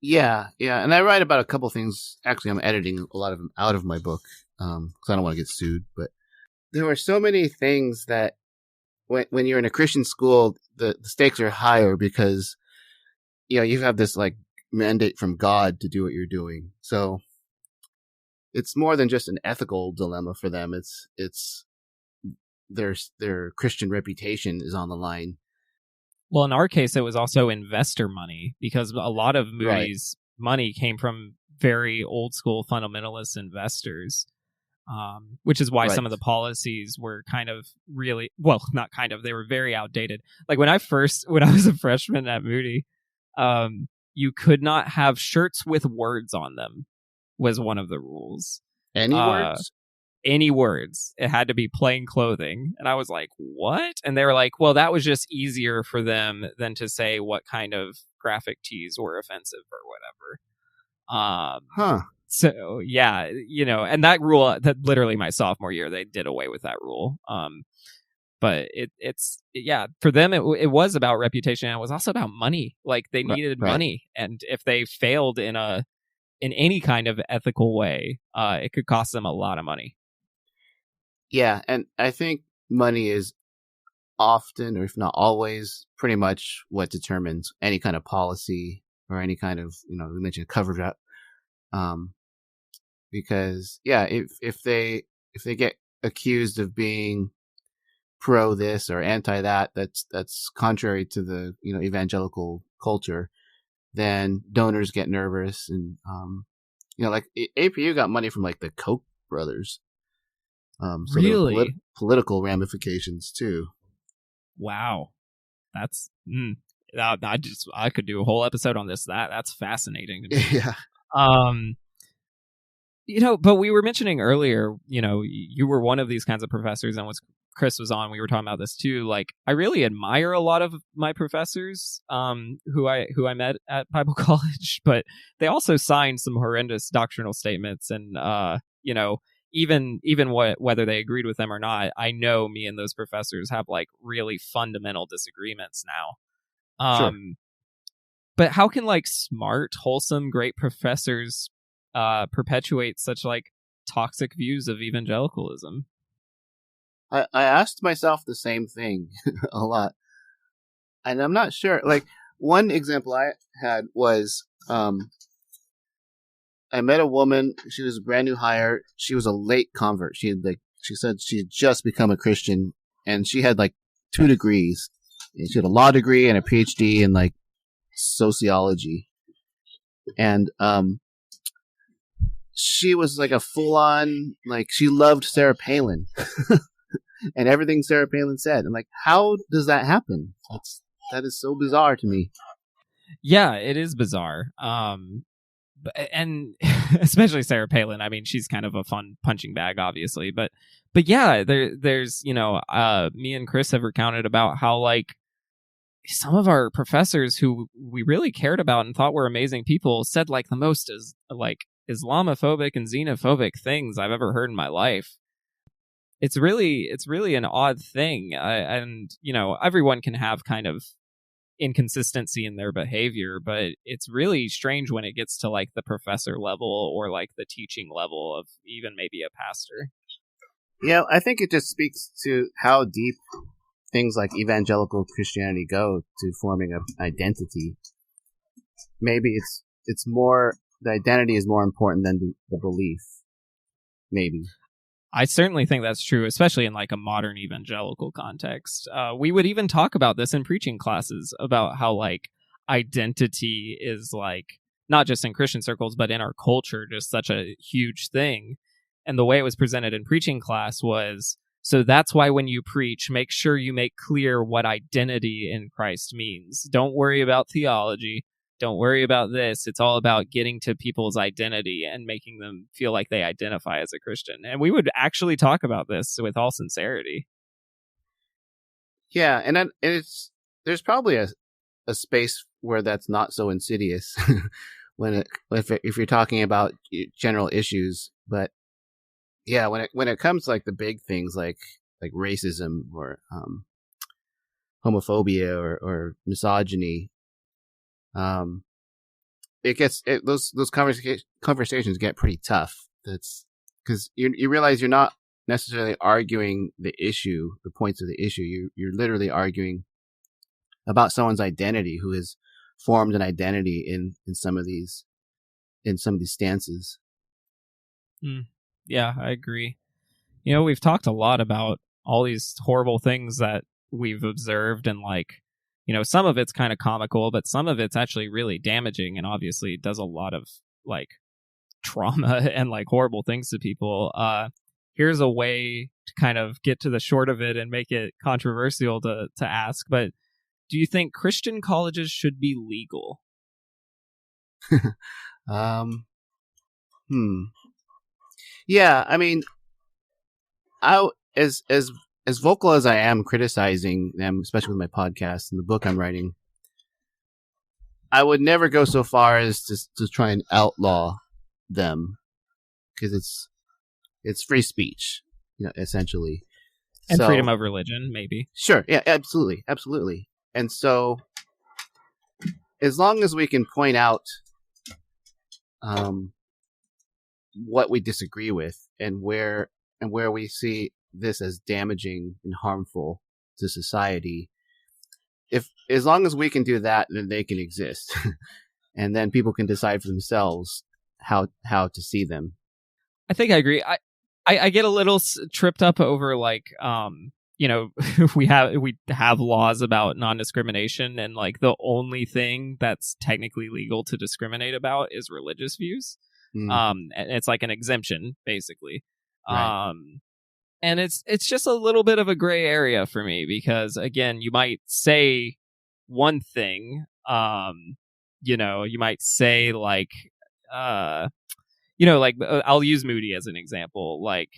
Yeah, and I write about a couple things. Actually, I'm editing a lot of them out of my book because I don't want to get sued. But there were so many things that when you're in a Christian school, the stakes are higher because you have this like mandate from God to do what you're doing. So it's more than just an ethical dilemma for them. It's their Christian reputation is on the line. Well, in our case, it was also investor money because a lot of Moody's money came from very old school fundamentalist investors, which is why some of the policies were kind of really, well, not kind of, they were very outdated. Like when I was a freshman at Moody, you could not have shirts with words on them was one of the rules. Any words? Any words. It had to be plain clothing. And I was like, what? And they were like, well, that was just easier for them than to say what kind of graphic tees were offensive or whatever. So, yeah, and that rule, that literally my sophomore year, they did away with that rule. But it's for them, it was about reputation. And it was also about money. Like they needed money. And if they failed in any kind of ethical way, it could cost them a lot of money. Yeah, and I think money is often, or if not always, pretty much what determines any kind of policy or any kind of, we mentioned cover up. Because if they get accused of being pro this or anti that, that's contrary to the evangelical culture, then donors get nervous, and like APU got money from like the Koch brothers. So really? Political ramifications too. Wow, that's I could do a whole episode on this. That's fascinating to me. Yeah. But we were mentioning earlier, you were one of these kinds of professors, and Chris was on, we were talking about this too. Like, I really admire a lot of my professors, who I met at Bible college, but they also signed some horrendous doctrinal statements, and even whether they agreed with them or not, I know me and those professors have like really fundamental disagreements now. Sure. But how can like smart, wholesome, great professors perpetuate such like toxic views of evangelicalism? I asked myself the same thing a lot, and I'm not sure. Like, one example I had was I met a woman. She was a brand new hire. She was a late convert. She said she had just become a Christian, and she had like 2 degrees. She had a law degree and a PhD in like sociology, and she was like a full on, like, she loved Sarah Palin and everything Sarah Palin said. And like, how does that happen? That is so bizarre to me. Yeah, it is bizarre. And especially Sarah Palin. I mean, she's kind of a fun punching bag, obviously, but yeah, there's me and Chris have recounted about how like some of our professors who we really cared about and thought were amazing people said like the most like Islamophobic and xenophobic things I've ever heard in my life. It's really an odd thing, and everyone can have kind of inconsistency in their behavior, but it's really strange when it gets to like the professor level or like the teaching level of even maybe a pastor. Yeah, I think it just speaks to how deep things like evangelical Christianity go to forming an identity. Maybe it's more the identity is more important than the belief. Maybe. I certainly think that's true, especially in like a modern evangelical context. We would even talk about this in preaching classes about how like identity is like not just in Christian circles, but in our culture, just such a huge thing. And the way it was presented in preaching class was, so that's why when you preach, make sure you make clear what identity in Christ means. Don't worry about theology. Don't worry about this. It's all about getting to people's identity and making them feel like they identify as a Christian. And we would actually talk about this with all sincerity. Yeah, and then there's probably a space where that's not so insidious if you're talking about general issues. But yeah, when it comes to like the big things like racism or homophobia or misogyny, those conversations get pretty tough. That's because you realize you're not necessarily arguing the points of the issue. You're literally arguing about someone's identity who has formed an identity in some of these stances. Yeah, I agree. You know, we've talked a lot about all these horrible things that we've observed, and like, you know, some of it's kind of comical, but some of it's actually really damaging and obviously does a lot of like trauma and like horrible things to people. Here's a way to kind of get to the short of it and make it controversial to ask, but do you think Christian colleges should be legal? Yeah, I mean, as vocal as I am criticizing them, especially with my podcast and the book I'm writing, I would never go so far as to try and outlaw them, because it's free speech, you know, essentially, and freedom of religion, maybe. Sure, yeah, absolutely. And so, as long as we can point out what we disagree with and where we see this as damaging and harmful to society, as long as we can do that, then they can exist. And then people can decide for themselves how to see them. I think I agree. I get a little tripped up over like you know, we have laws about non-discrimination, and like the only thing that's technically legal to discriminate about is religious views. And it's like an exemption basically. Right. And it's just a little bit of a gray area for me, because again, you might say one thing, you know, you might say like you know, like I'll use Moody as an example. Like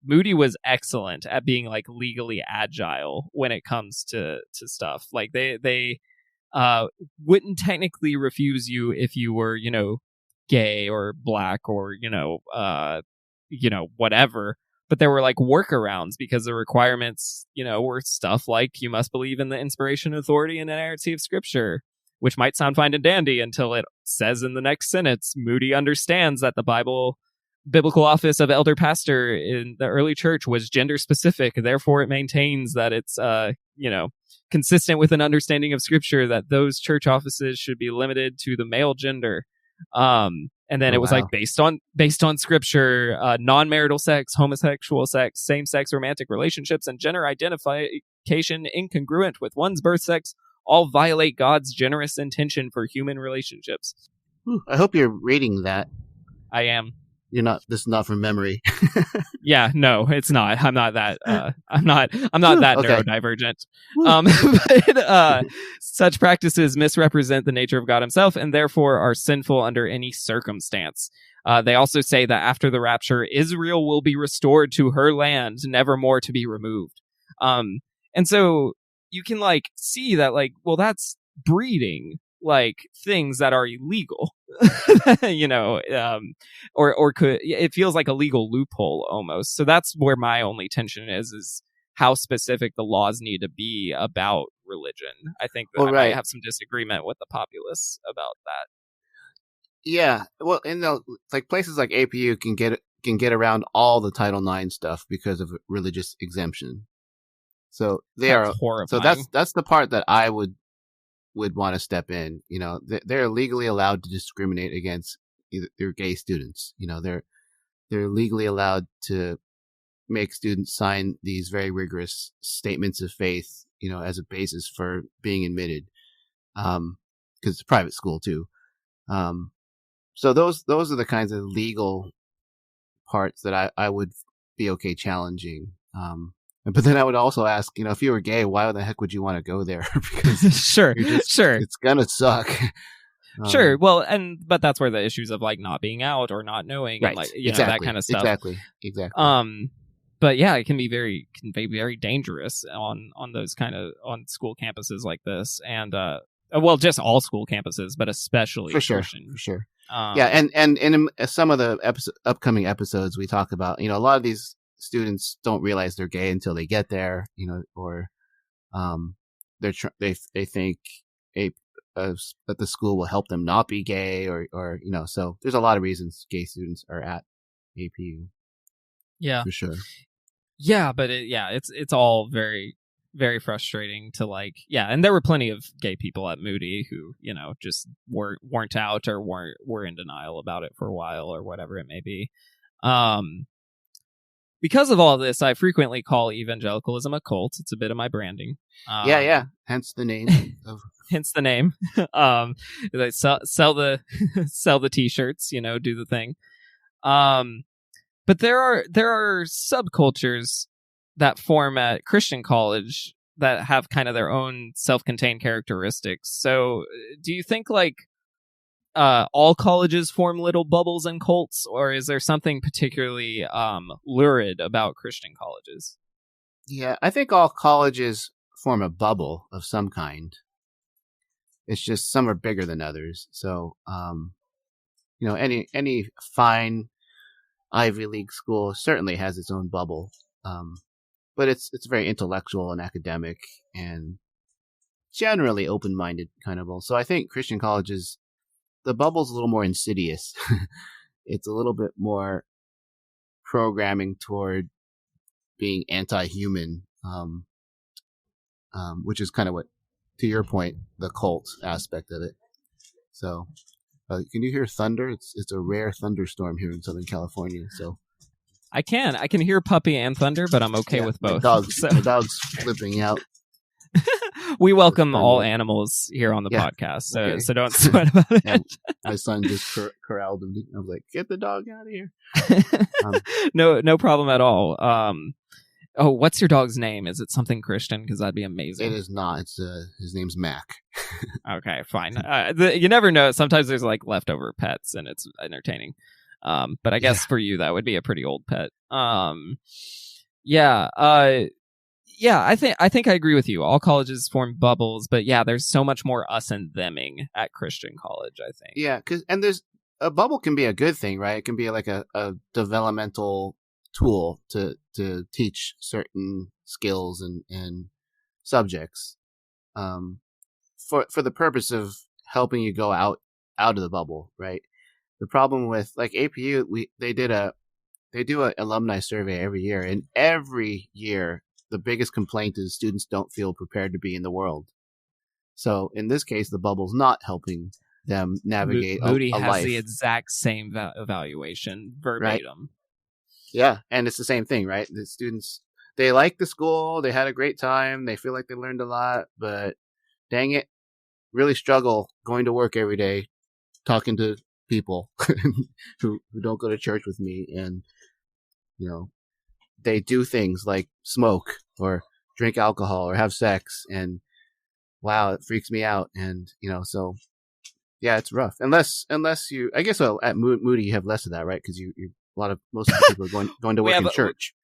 Moody was excellent at being like legally agile when it comes to stuff. Like they wouldn't technically refuse you if you were, you know, gay or black or, you know, whatever. But there were like workarounds, because the requirements, you know, were stuff like you must believe in the inspiration, authority, and inerrancy of Scripture, which might sound fine and dandy until it says in the next sentence, Moody understands that the biblical office of elder pastor in the early church was gender specific. Therefore, it maintains that it's, you know, consistent with an understanding of Scripture that those church offices should be limited to the male gender. And then it was like based on Scripture, non-marital sex, homosexual sex, same-sex romantic relationships, and gender identification incongruent with one's birth sex all violate God's generous intention for human relationships. I hope you're reading that. I am. You're not. This is not from memory. Yeah, no, it's not. I'm not that. I'm not that okay. neurodivergent. But such practices misrepresent the nature of God Himself, and therefore are sinful under any circumstance. They also say that after the rapture, Israel will be restored to her land, never more to be removed. And so you can like see that, like, well, that's breeding like things that are illegal. You know, or could, it feels like a legal loophole almost. So that's where my only tension is how specific the laws need to be about religion. I think that I might have some disagreement with the populace about that. Yeah, well, in the like places like APU can get around all the Title IX stuff because of religious exemption. So that's horrifying. So that's the part that I would want to step in. You know, they're legally allowed to discriminate against they're gay students. They're legally allowed to make students sign these very rigorous statements of faith, as a basis for being admitted. Because it's a private school too. So those are the kinds of legal parts that I would be okay challenging. But then I would also ask, if you were gay, why the heck would you want to go there? Because sure, it's gonna suck. Sure. Well, but that's where the issues of like not being out or not knowing, right. and like exactly. that kind of stuff. Exactly. But yeah, it can be very dangerous on those on school campuses like this, and well, just all school campuses, but especially Christian. For sure. And in some of the upcoming episodes, we talk about, a lot of these students don't realize they're gay until they get there, or they think that the school will help them not be gay, or so there's a lot of reasons gay students are at APU. Yeah, for sure. Yeah, but it's all very, very frustrating to and there were plenty of gay people at Moody who, just weren't out or were in denial about it for a while or whatever it may be. Because of all this, I frequently call evangelicalism a cult. It's a bit of my branding. Yeah. Hence the name. Hence the name. They sell the t-shirts, do the thing. But there are subcultures that form at Christian college that have kind of their own self-contained characteristics. So do you think all colleges form little bubbles and cults, or is there something particularly lurid about Christian colleges? Yeah, I think all colleges form a bubble of some kind. It's just some are bigger than others. So, any fine Ivy League school certainly has its own bubble, but it's very intellectual and academic and generally open-minded kind of bubble. So I think Christian colleges, the bubble's a little more insidious. It's a little bit more programming toward being anti-human, which is kind of what, to your point, the cult aspect of it. So, can you hear thunder? It's a rare thunderstorm here in Southern California. So, I can hear puppy and thunder, but I'm okay with both. The dog's flipping out. We welcome all animals here on the podcast, so don't sweat about it. And my son just corralled him. I was like, "Get the dog out of here!" No problem at all. What's your dog's name? Is it something Christian? Because that'd be amazing. It is not. It's his name's Mac. Okay, fine. You never know. Sometimes there's leftover pets, and it's entertaining. But I guess for you that would be a pretty old pet. I think I agree with you. All colleges form bubbles, but there's so much more us and theming at Christian college, I think. Yeah, and there's a bubble can be a good thing, right? It can be like a developmental tool to teach certain skills and subjects, for the purpose of helping you go out of the bubble, right? The problem with APU, they do an alumni survey every year, and every year the biggest complaint is students don't feel prepared to be in the world. So in this case, the bubble's not helping them navigate Moody a has life. The exact same evaluation verbatim. Right? Yeah, and it's the same thing, right? The students, they like the school, they had a great time, they feel like they learned a lot, but dang it, really struggle going to work every day, talking to people who don't go to church with me, and they do things like smoke or drink alcohol or have sex, and wow, it freaks me out. And so it's rough unless you, I guess, at Moody you have less of that, right? Because most of the people are going to work in church.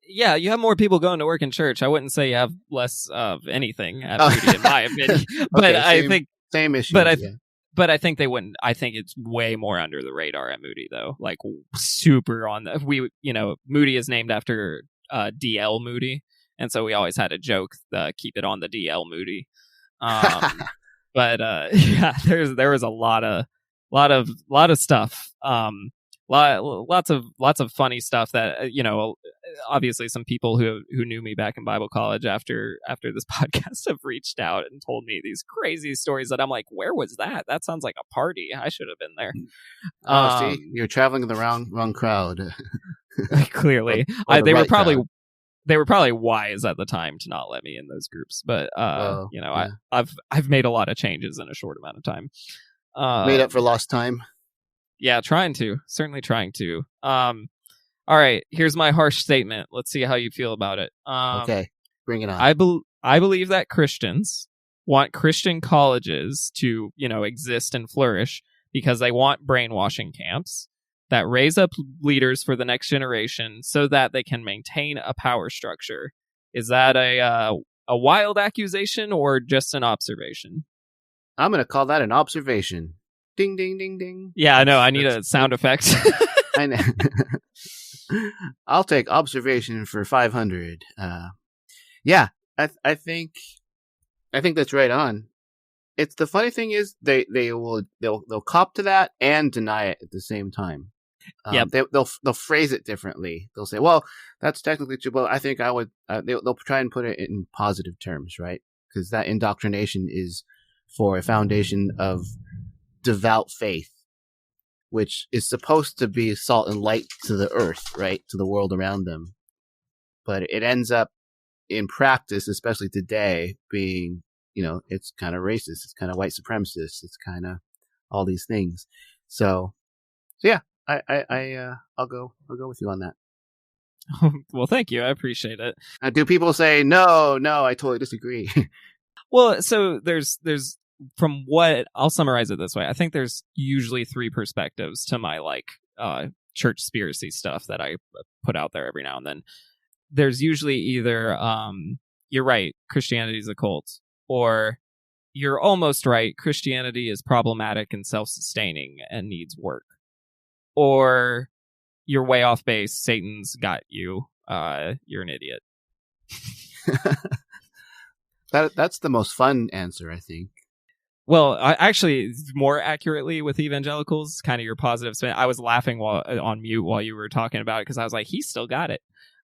Yeah, you have more people going to work in church. I wouldn't say you have less of anything at Moody, in my opinion. But okay, I think same issue. But I think they wouldn't. I think it's way more under the radar at Moody, though. Super on the Moody is named after DL Moody, and so we always had a joke, keep it on the DL Moody. But there was a lot of stuff. Lots of funny stuff that obviously some people who knew me back in Bible college after this podcast have reached out and told me these crazy stories that I'm like, where was that? That sounds like a party. I should have been there. Oh, see, you're traveling in the wrong crowd. Clearly, or the they were right probably crowd. they were probably wise at the time to not let me in those groups. But you know, yeah. I've made a lot of changes in a short amount of time. Made up for lost time. Yeah, certainly trying to. All right, here's my harsh statement. Let's see how you feel about it. Okay, bring it on. I believe that Christians want Christian colleges to, you know, exist and flourish because they want brainwashing camps that raise up leaders for the next generation so that they can maintain a power structure. Is that a wild accusation or just an observation? I'm going to call that an observation. Ding, ding, ding, ding. Yeah, I know. I need a sound effect. I know. I'll take observation for 500. Yeah, I think that's right on. It's the funny thing is they'll cop to that and deny it at the same time. Yep. They'll phrase it differently. They'll say, "Well, that's technically true, but I think I would." They'll try and put it in positive terms, right? Because that indoctrination is for a foundation of devout faith, which is supposed to be salt and light to the earth, right? To the world around them. But it ends up in practice, especially today, being, you know, it's kind of racist. It's kind of white supremacist. It's kind of all these things. So yeah, I'll go with you on that. Well, thank you. I appreciate it. Do people say, no, I totally disagree? Well, so there's from what I'll summarize it this way. I think there's usually three perspectives to my church conspiracy stuff that I put out there every now and then. There's usually either you're right, Christianity is a cult, or you're almost right, Christianity is problematic and self-sustaining and needs work, or you're way off base, Satan's got you, you're an idiot. That's the most fun answer, I think. Well, actually, more accurately with evangelicals, kind of your positive spin. I was laughing on mute while you were talking about it because I was like, he's still got it.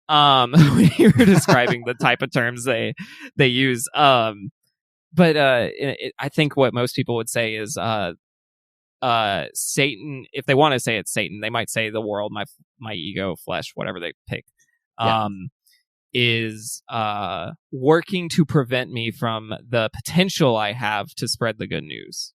When you were describing the type of terms they use. But I think what most people would say is Satan. If they want to say it's Satan, they might say the world, my ego, flesh, whatever they pick. Yeah. Is working to prevent me from the potential I have to spread the good news.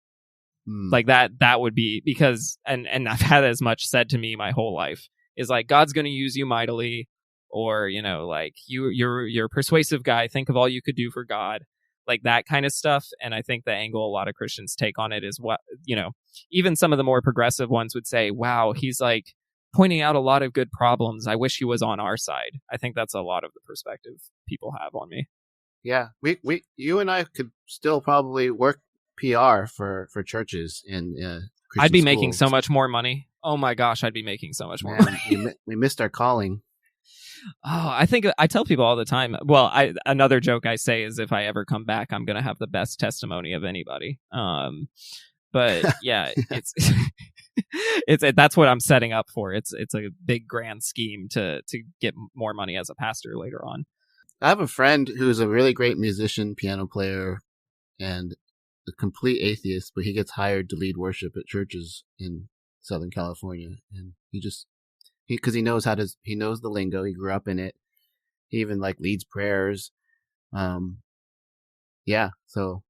Like that would be because, and I've had as much said to me my whole life, is like, God's going to use you mightily, or, you know, like you're a persuasive guy, think of all you could do for God, like that kind of stuff. And I think the angle a lot of Christians take on it is what, you know, even some of the more progressive ones would say, wow, he's like pointing out a lot of good problems. I wish he was on our side. I think that's a lot of the perspective people have on me. Yeah, you and I could still probably work PR for churches and I'd be schools. making so much more money. Oh my gosh, I'd be making so much more money. We missed our calling. Oh, I think I tell people all the time. Well, another joke I say is if I ever come back, I'm gonna have the best testimony of anybody. But yeah, it's that's what I'm setting up for. It's a big grand scheme to get more money as a pastor later on. I have a friend who's a really great musician, piano player, and a complete atheist, but he gets hired to lead worship at churches in Southern California, and because he knows he knows the lingo. He grew up in it. He even leads prayers. Yeah, so.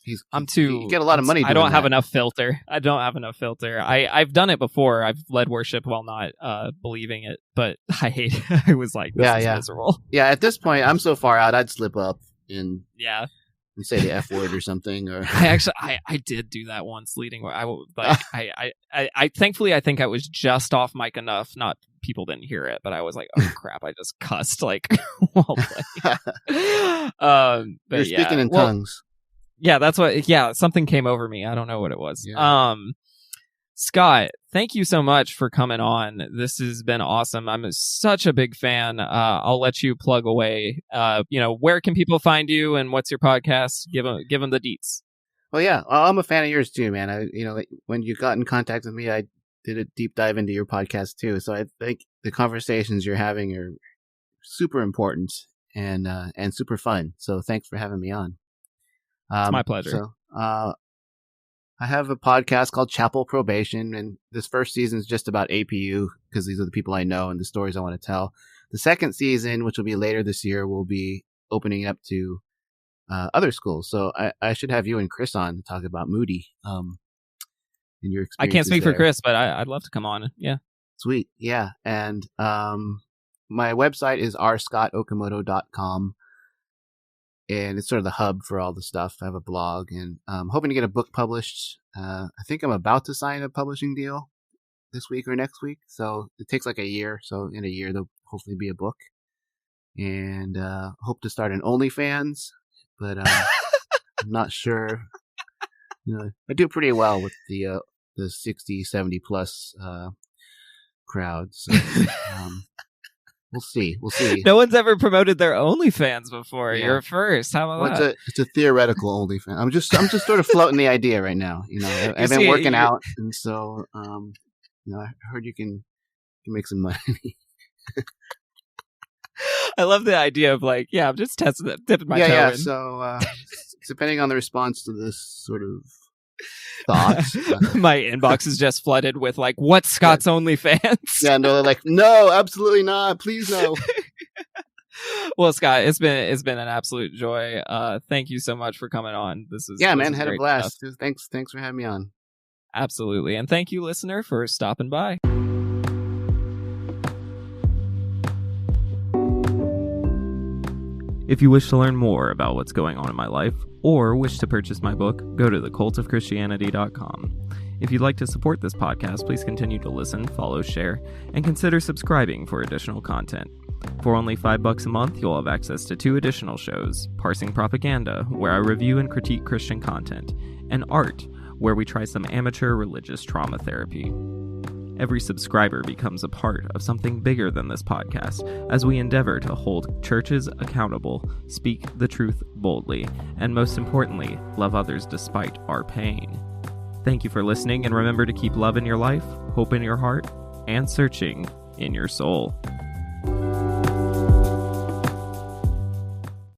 You get a lot of money. I don't have enough filter. I've done it before. I've led worship while not believing it, but I hate it. I was like, this is miserable. Yeah, at this point, I'm so far out, I'd slip up and say the F word or something. Or I did do that once leading. I thankfully I think I was just off mic enough. Not people didn't hear it, but I was like, oh crap, I just cussed while playing. You're speaking in tongues. Yeah, that's what. Yeah, something came over me. I don't know what it was. Yeah. Scott, thank you so much for coming on. This has been awesome. I'm such a big fan. I'll let you plug away. Where can people find you, and what's your podcast? Give them the deets. Well, yeah, I'm a fan of yours too, man. When you got in contact with me, I did a deep dive into your podcast too. So I think the conversations you're having are super important and super fun. So thanks for having me on. It's my pleasure. So I have a podcast called Chapel Probation, and this first season is just about APU because these are the people I know and the stories I want to tell. The second season, which will be later this year, will be opening up to other schools. So I should have you and Chris on to talk about Moody and your experience. I can't speak for Chris, but I'd love to come on. Yeah. Sweet. Yeah. And my website is rscottokamoto.com. And it's sort of the hub for all the stuff. I have a blog, and I'm hoping to get a book published. I think I'm about to sign a publishing deal this week or next week. So it takes like a year. So in a year, there'll hopefully be a book. And hope to start an OnlyFans, but I'm not sure. I do pretty well with the 60, 70 plus crowd. So we'll see. No one's ever promoted their OnlyFans before. Yeah. You're first. How about that? It's a theoretical OnlyFans. I'm just sort of floating the idea right now. I've been working out, and so I heard you can make some money. I love the idea of like, I'm just dipping my toe in. So depending on the response to this sort of thoughts, my inbox is just flooded with like, what's Scott's OnlyFans? Yeah, no, they're like, no, absolutely not. Please no. Well, Scott, it's been an absolute joy. Thank you so much for coming on. This is man, had a blast. Thanks for having me on. Absolutely, and thank you, listener, for stopping by. If you wish to learn more about what's going on in my life, or wish to purchase my book, go to thecultofchristianity.com. If you'd like to support this podcast, please continue to listen, follow, share, and consider subscribing for additional content. For only $5 a month, you'll have access to 2 additional shows, Parsing Propaganda, where I review and critique Christian content, and Art, where we try some amateur religious trauma therapy. Every subscriber becomes a part of something bigger than this podcast as we endeavor to hold churches accountable, speak the truth boldly, and most importantly, love others despite our pain. Thank you for listening, and remember to keep love in your life, hope in your heart, and searching in your soul.